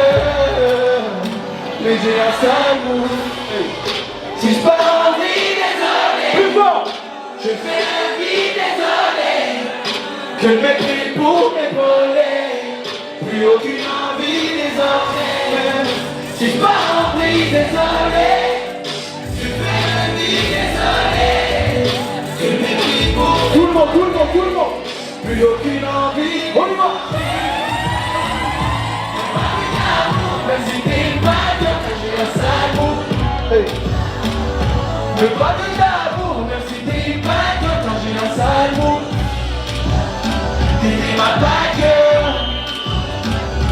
mais j'ai un salaud. Si je pars en vie, désolé. Plus fort. Je fais la vie, désolé. Je le mépris pour m'épauler. Plus aucune envie, désolé. Si je pars en vie, désolé. Je fais la vie, désolé. Je le mépris pour tout le monde, tout le monde, tout le monde. Plus aucune envie. On y va. Même si t'es pas dur, j'ai un salaud. Le pas de d'amour, même si t'es pas dur, quand j'ai un salaud. T'étais ma bague.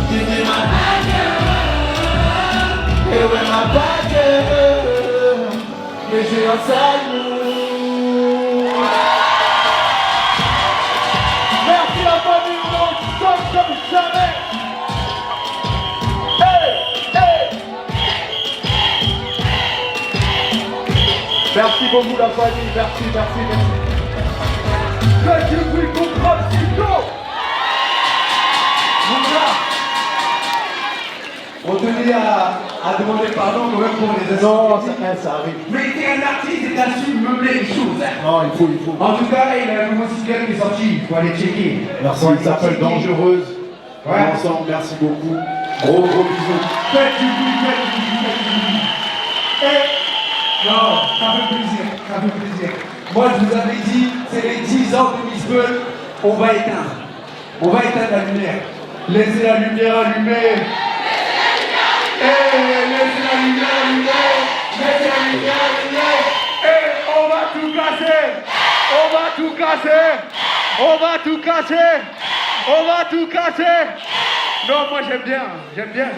T'étais ma bague. Et ouais ma bague. Mais j'ai un salaud. Merci la famille, on s'en comme jamais. Merci beaucoup la famille, merci, merci, merci. Faites du bruit pour Rapsito. On tenait à demander pardon quand même pour les insultes. Non, ça arrive. Mais t'es un artiste et t'assumes meubler les choses. Non, il faut. En tout cas, il y a un nouveau single qui est sorti, il faut aller checker. Merci, il s'appelle Dangereuse. Ouais. Ensemble, merci beaucoup. Gros bisous. Faites du bruit, faites du bruit. Et... Non, ça fait plaisir, ça fait plaisir. Moi, je vous avais dit, c'est les 10 ans de Miss Peul, on va éteindre. On va éteindre la lumière. Laissez la lumière allumée. Laissez la lumière allumée. Laissez la lumière allumée. Et on va tout casser. On va tout casser. On va tout casser. On va tout casser. Non, moi j'aime bien. J'aime bien.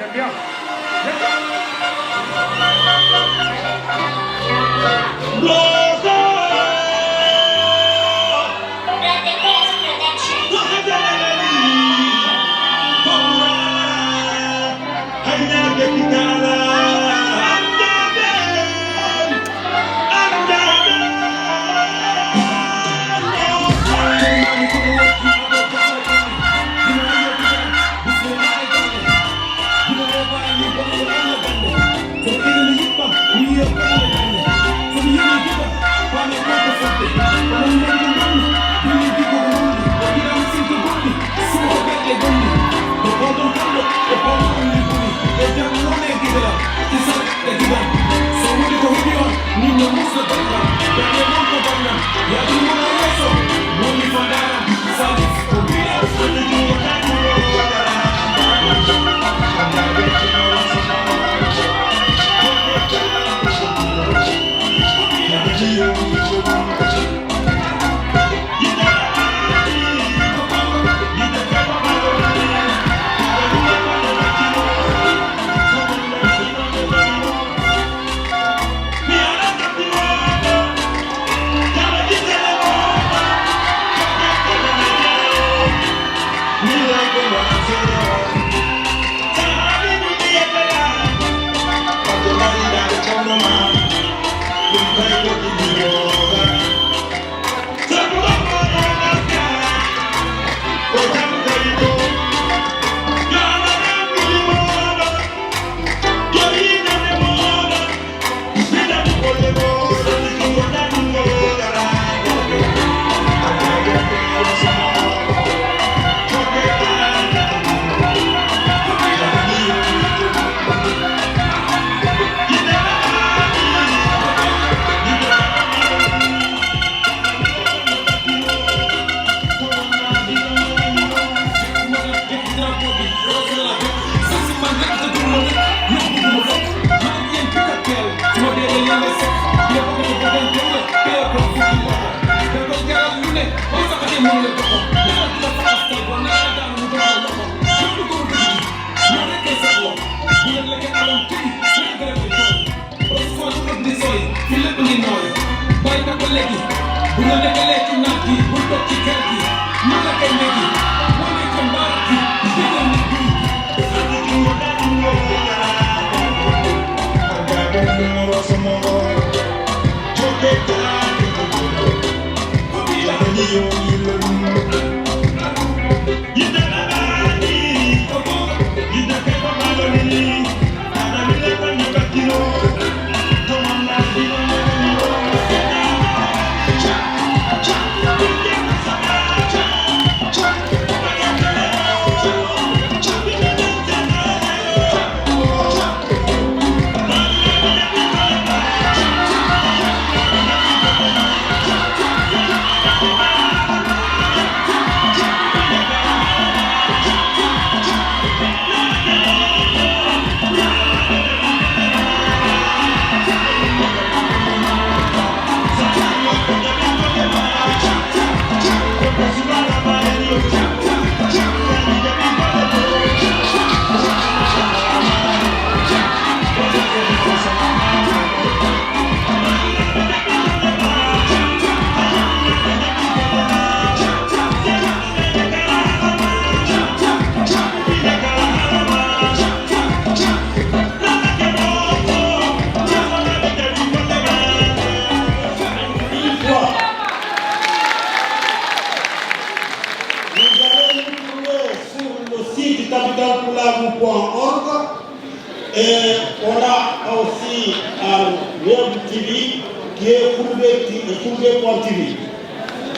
Et on a aussi un web TV qui est Fulbe.tv.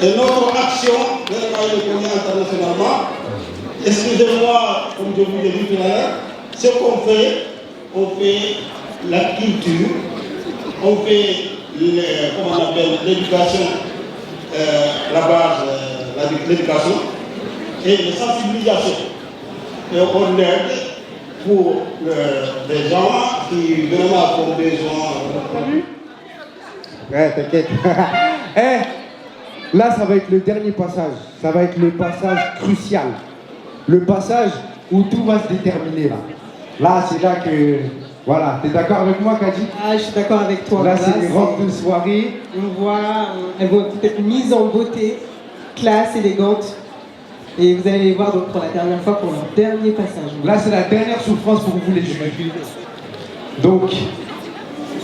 Et notre action, vraiment elle est connue internationalement. Excusez-moi, comme je vous l'ai dit tout à l'heure, ce qu'on fait, on fait la culture, on fait comment on appelle l'éducation, la base, l'éducation et la sensibilisation. Et on aide pour les gens qui vraiment ont besoin. Ouais, t'inquiète. Là, ça va être le dernier passage. Ça va être le passage crucial. Le passage où tout va se déterminer là. Là, c'est là que... Voilà, t'es d'accord avec moi, Kadji? Ah, je suis d'accord avec toi. Là, c'est une robe de soirée. On voit, elles vont être mises en beauté, classe, élégante. Et vous allez les voir donc pour la dernière fois pour leur dernier passage. Là, c'est la dernière souffrance pour vous les jurés. Donc,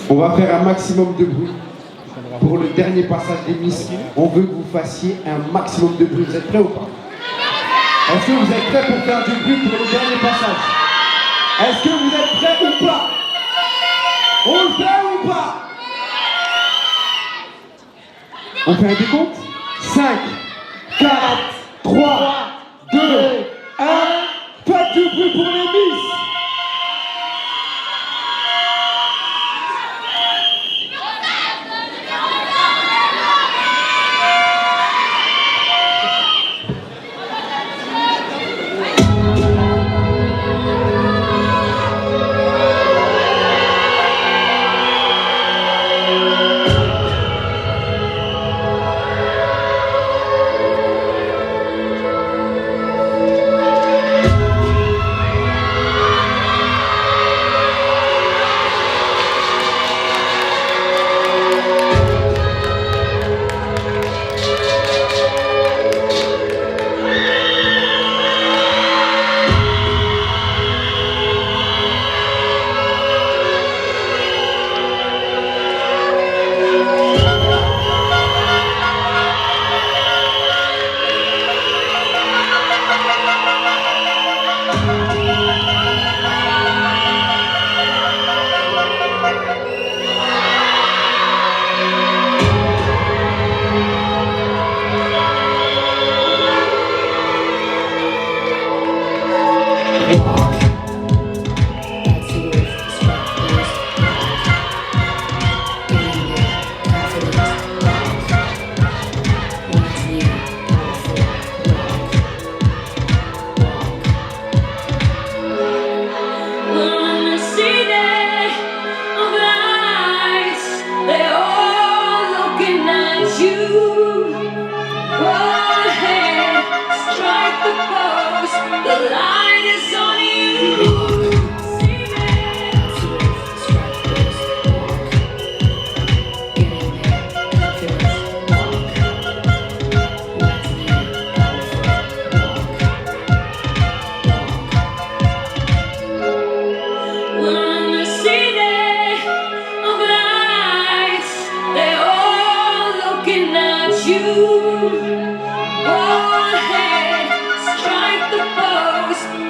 on va faire un maximum de bruit. Pour le dernier passage des Miss, on veut que vous fassiez un maximum de bruit. Vous êtes prêts ou pas? Est-ce que vous êtes prêts pour faire du bruit pour le dernier passage? Est-ce que vous êtes prêts ou pas? On le fait ou pas? On fait un décompte? 5, 4, 3, 2, 1. Faites du bruit pour les Miss.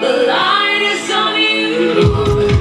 The light is on you.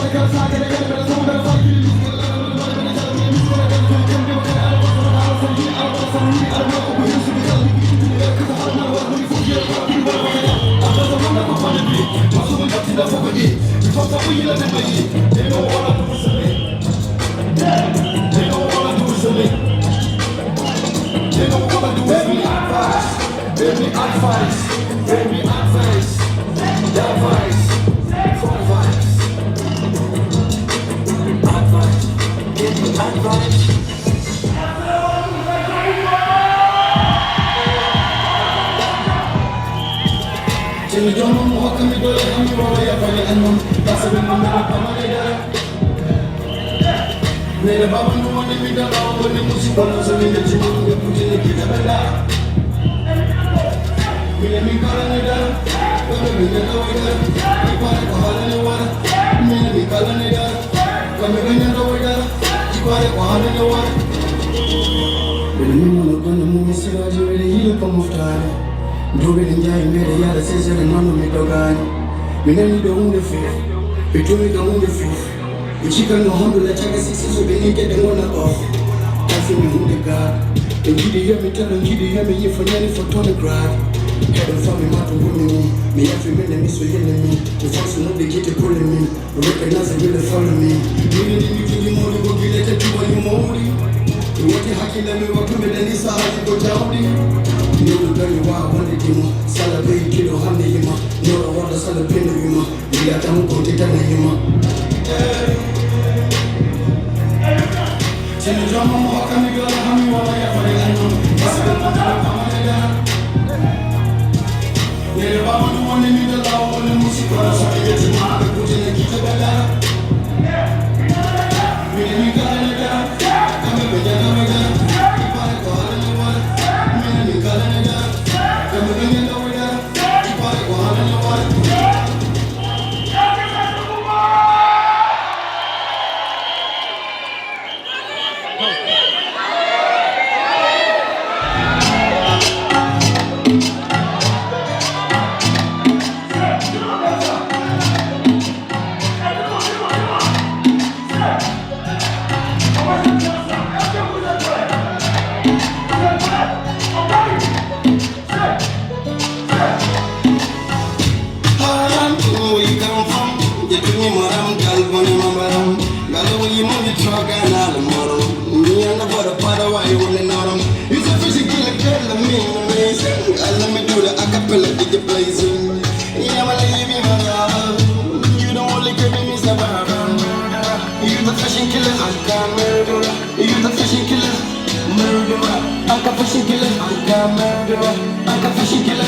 Because for it. Because of you, let me be. They know what I do to me. They know what I do to me. They know what I do to me. Baby advice, baby advice, advice, advice, advice, baby advice. Till you don't know how come you do it, I'm your way up on it, and that's a bit of a Nere baba no one in the law, but the music was a little too good to put in the kid of a let me call it down, let me get away there. I call it all in the water. Let me call it down, let me get away there. You call it all in the water. When you want to go to the movie, see what you really hear come off time. Do it in Jai, made a yard, says every man with the gun. We never do the fifth, we do it on the fifth. The chicken no humble, the chicken 6 so they need get the one off. I feel me in the guard. And you hear me tell them, you hear me here for nearly for 20 grand. Head and family matter women me every minute miss with me. The first know they get it pulling me. Recognize they really follow me. Really need to be more go be let you when you mori. You want to hack in them you walk with the Nisa to go down. You know the you are one of them. Celebrate kilo hand him. No one to celebrate him. You got them go to him. Tell me drama how can you go how me want to for the Nere baba no one in the law, but the music was a little too hard to put in the key of a ladder. We didn't got any down, come and get over there. Keep on it all in the water. We didn't got any down, come and get over there. Keep on it all in the water.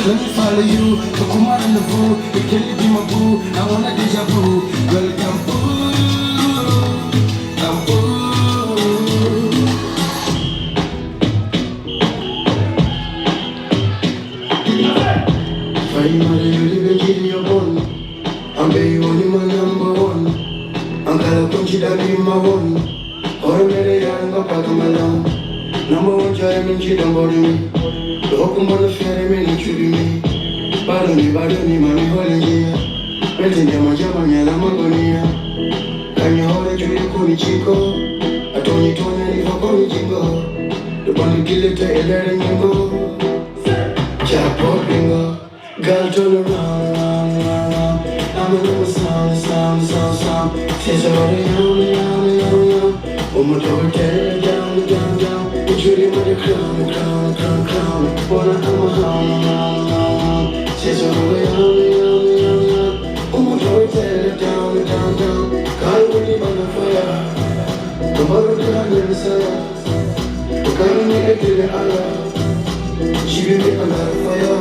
Let me follow you, so come on in the boo. You can't be my boo, I want a deja vu. Girl, come boo, come boo. Finally, you live in your bone. I'm baby, only my number one. I'm gonna consider me my one. Or I'm ready, I'm gonna pack my down. Number one, try and cheat on body me. The open bottle fairy me, including me. Pardon me, mommy, holding you. Waiting there, my job, and I'm going here. Can you hold it to the Kuni Chico? I told you, if I'm going to go. The one kill it, letting you go. Chap up, bingo. Girl, turn around. I'm a little sound. Says yum. Oh, my dog, tell it down. It's really with the crown. Wanna come around. Says yum. Oh, my dog, tell it down. Can't believe I'm on fire. Tomorrow, can't let me say. Can't make it till the hour. She will be on fire.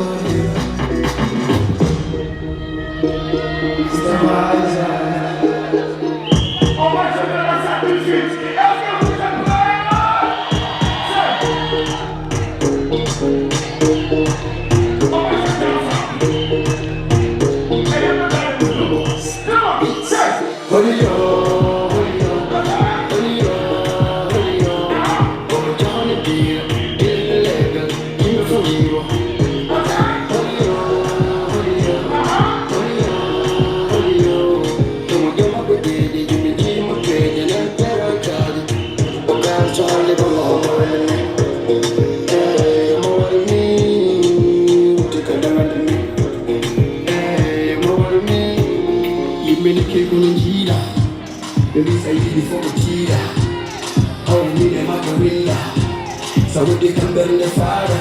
Step my eyes out. Oh my God, that's at the streets. many people in Gila. The least I did before the Tila. Oh, me and my gorilla. So we can burn the fire.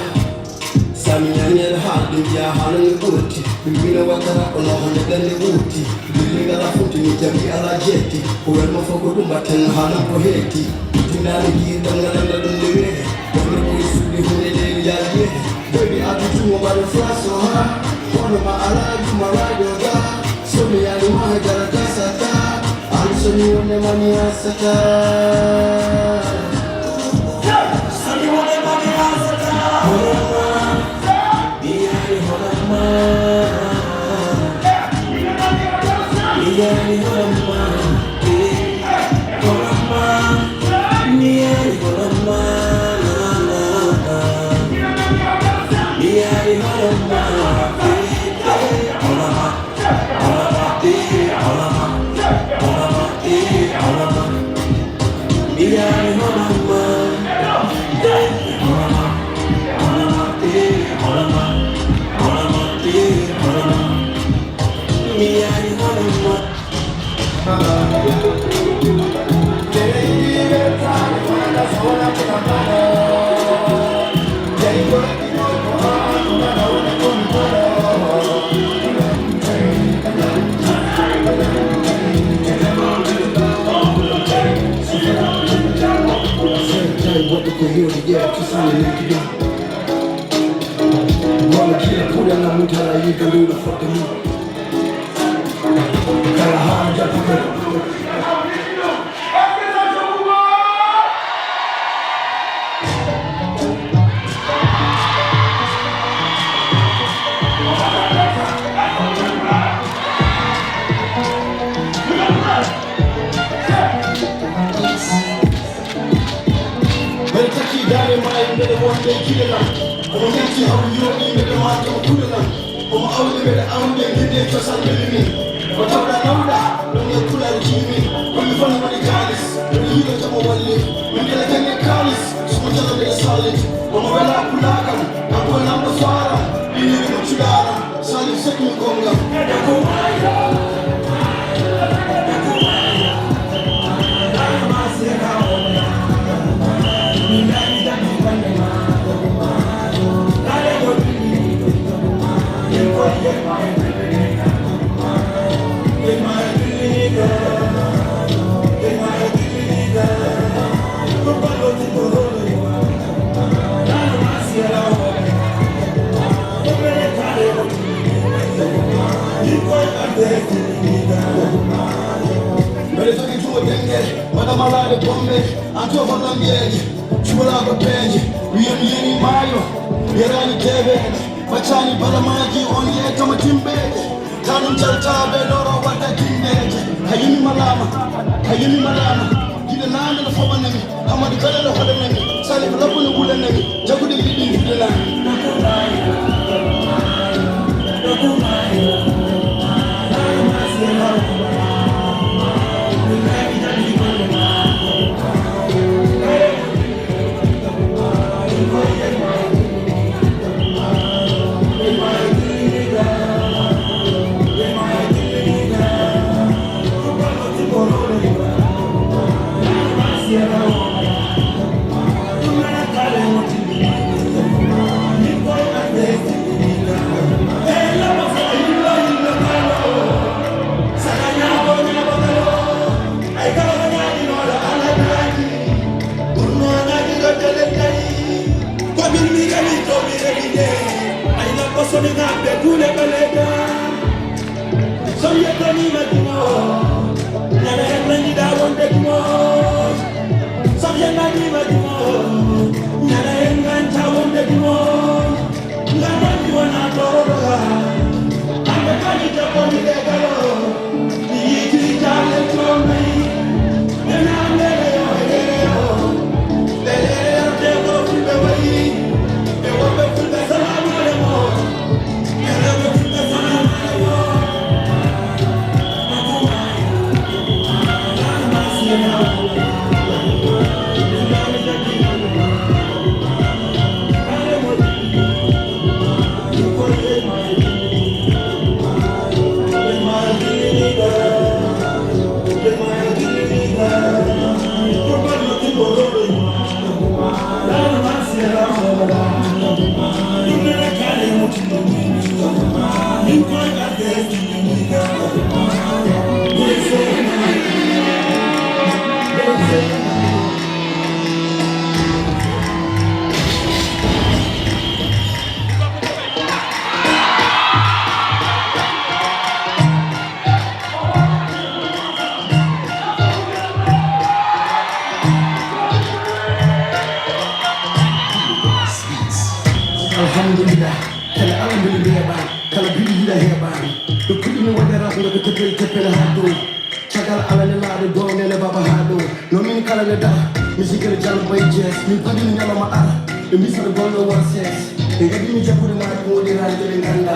Sami and the heart, the Yahan and the booty. We know what I on a hundred and the booty. We got a foot in it, and we are a jetty. Who are not for good, but can Hana for Haiti. Tinali, don't let them do it. Don't let me see the whole day. Baby, I do too about the frost so hard. One of my alive, my ride, so me, I don't want to get a casa. I'm so new on the money, I set up. So you want the money, I set up. Be a Yeah. bari. The pretty me when they're look at the plate, tip in a hot dog. Chagal ala ne la de go ne le baba hado. No mini kala ne da. Music le jalo boy jazz. Mi padi ni nyama ma ara. The miss the gondo one sense. They get me japuri ma ko de ra de nganda.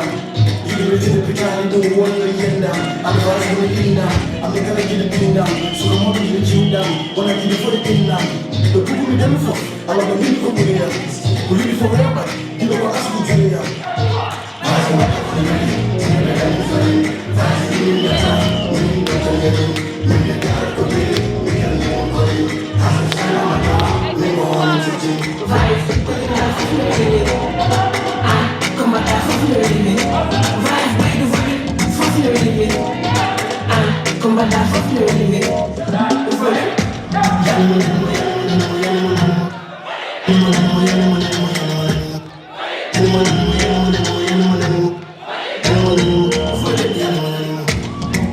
You do the picture do one no yenda. I'm the one who inda. I'm the guy that get the down. So the more you chill down. When I get for the thing down. The people we done for. I love the music for me. We live forever. You know what I'm saying.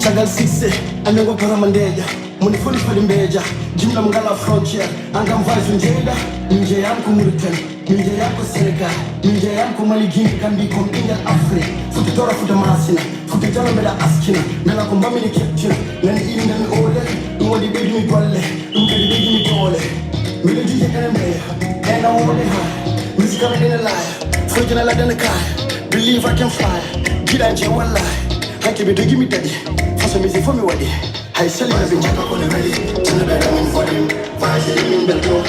Chagal sise, anengo paramandeja. Muni fuli fuli mbeja. Jimla mngala frontier. Angam vaizu njeda. Nje yanku Mauritania. Nje yanku Senegal. Nje yanku Mali Guinea. Kambi kom India Afrika. Futi tora futa masina. Futi jala meda askina. Mela komba mini kipchina. Nani ili nani ole. Umwadi bedi mi gwale. Umkadi bedi mi gole. Mili juje enembeya. Ena ole high. Music I'm in a lie. Fortune la dana kai. Believe I can fly. Gida nje wallahi. Hanke be give me daddy. For music for me wadi. I sell it as a jack on the ready. Tell the better I'm for them. Why say you in Belgium?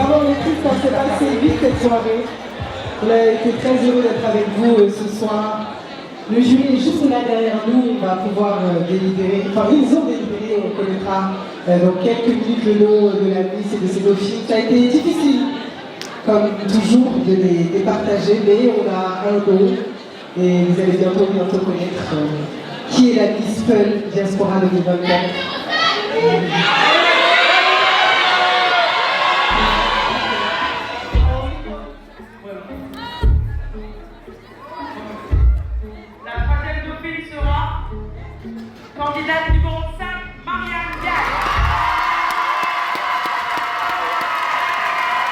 Vraiment, on est triste, ça s'est passé vite cette soirée. On a été très heureux d'être avec vous ce soir. Le jury est juste là derrière nous, on va pouvoir délibérer. Enfin, ils ont délibéré, on connaîtra dans quelques minutes le nom de la Miss et de ses dauphines. Ça a été difficile, comme toujours, de les départager, mais on a un nom et vous allez bientôt connaître qui est la Miss Peul Diaspora 2024. Candidate numéro 5, Marianne Diagne.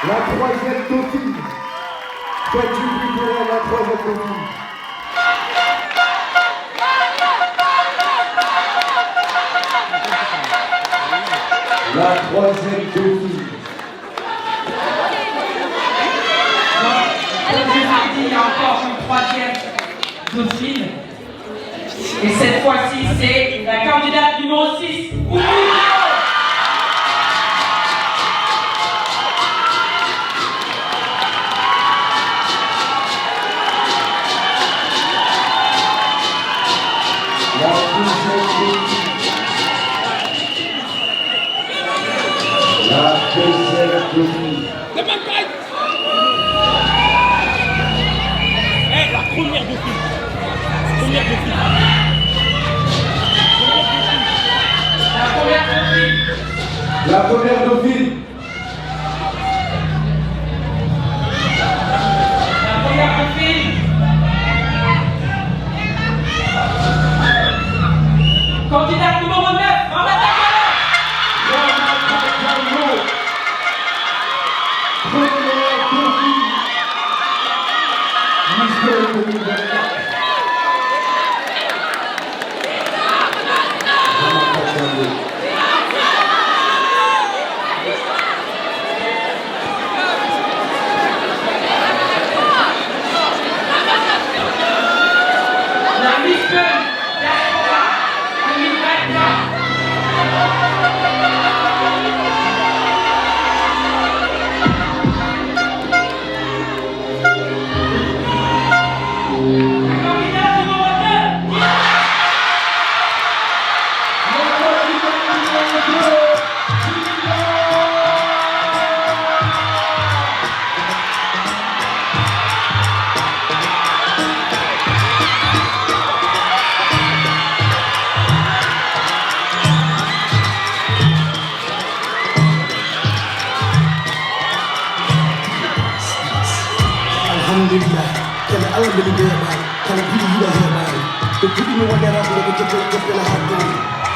La troisième dauphine. Faites du bruit pour elle, la troisième dauphine. La troisième dauphine. Comme je l'ai dit, il y a encore une troisième dauphine. Et cette fois-ci, c'est la candidate numéro 6, Oumou. La deuxième dauphine. La première dauphine. La première dauphine. Candidat numéro 9, Ramata la Miss Diaspora 2024. Alhamdulillah, kana Allah da libe ba, kana bidi da ha ba. To bidi no wanda ra da ko to la ha do.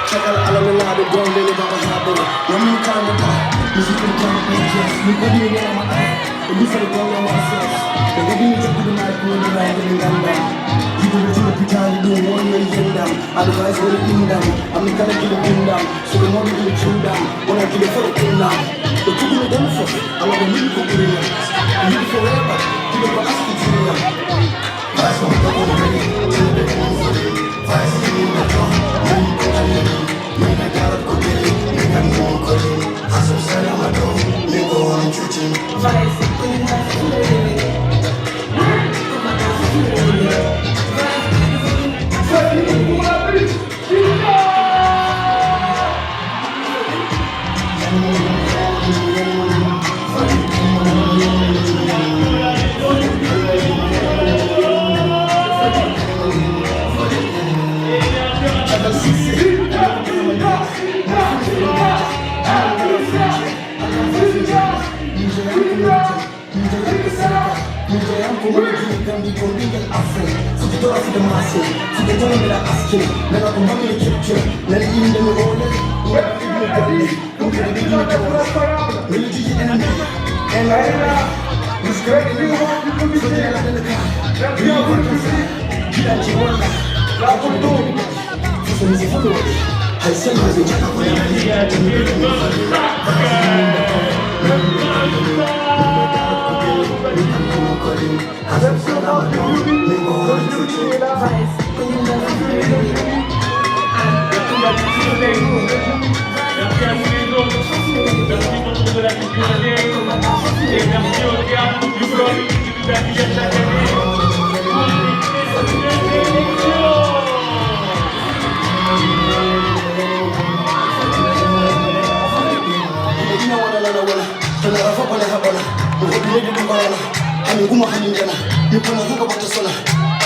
Chakal ala la de gonde le ba ha do. Yamin kan ta, musikin kan ta yes, ni ko ni ne ma ai. Ni sa ko la ma sa. Da gidi ni ko na ko ni na ni ganda. Yidu to pitali do won me yendam. Advice will indam. Am kana ki do indam. So the more you chew down, when I get for indam. The kudu no dem so, ala do ni ko ni. You forever. mi pona huka bata sola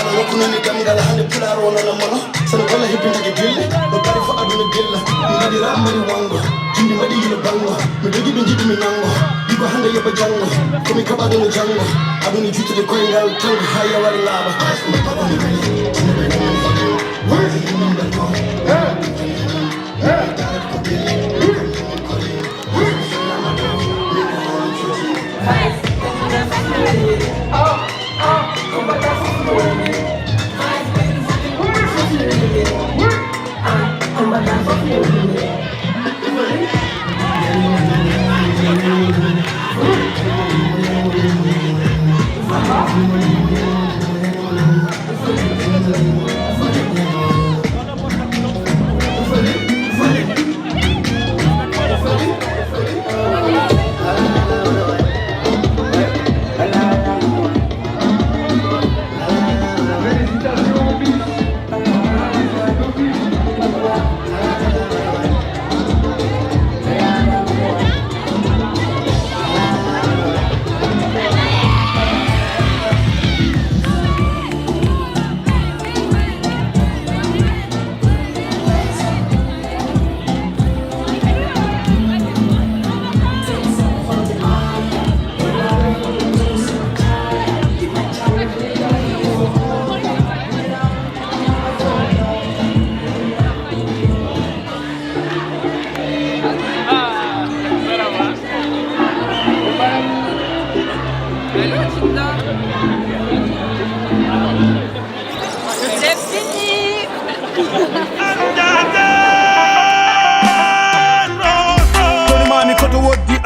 ala no kunani damgal hande pularo wona la mono sana wala hibbinta ke bille do bari fo aduna gella mi ngadi ramari wango jindi madi yilo bango mi dogi be jidi mi nango diko hande yoba jango ko mi kaba do jango aduna jutude koyngal tango haya wala laba mi papa mi kali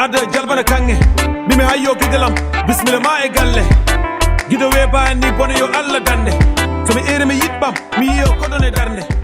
ada jalbana kange bimi hayyo gidelam bismillah ma e galle gido we bani bono yo alla dande so mi ere mi yitbam mi yo kodone darne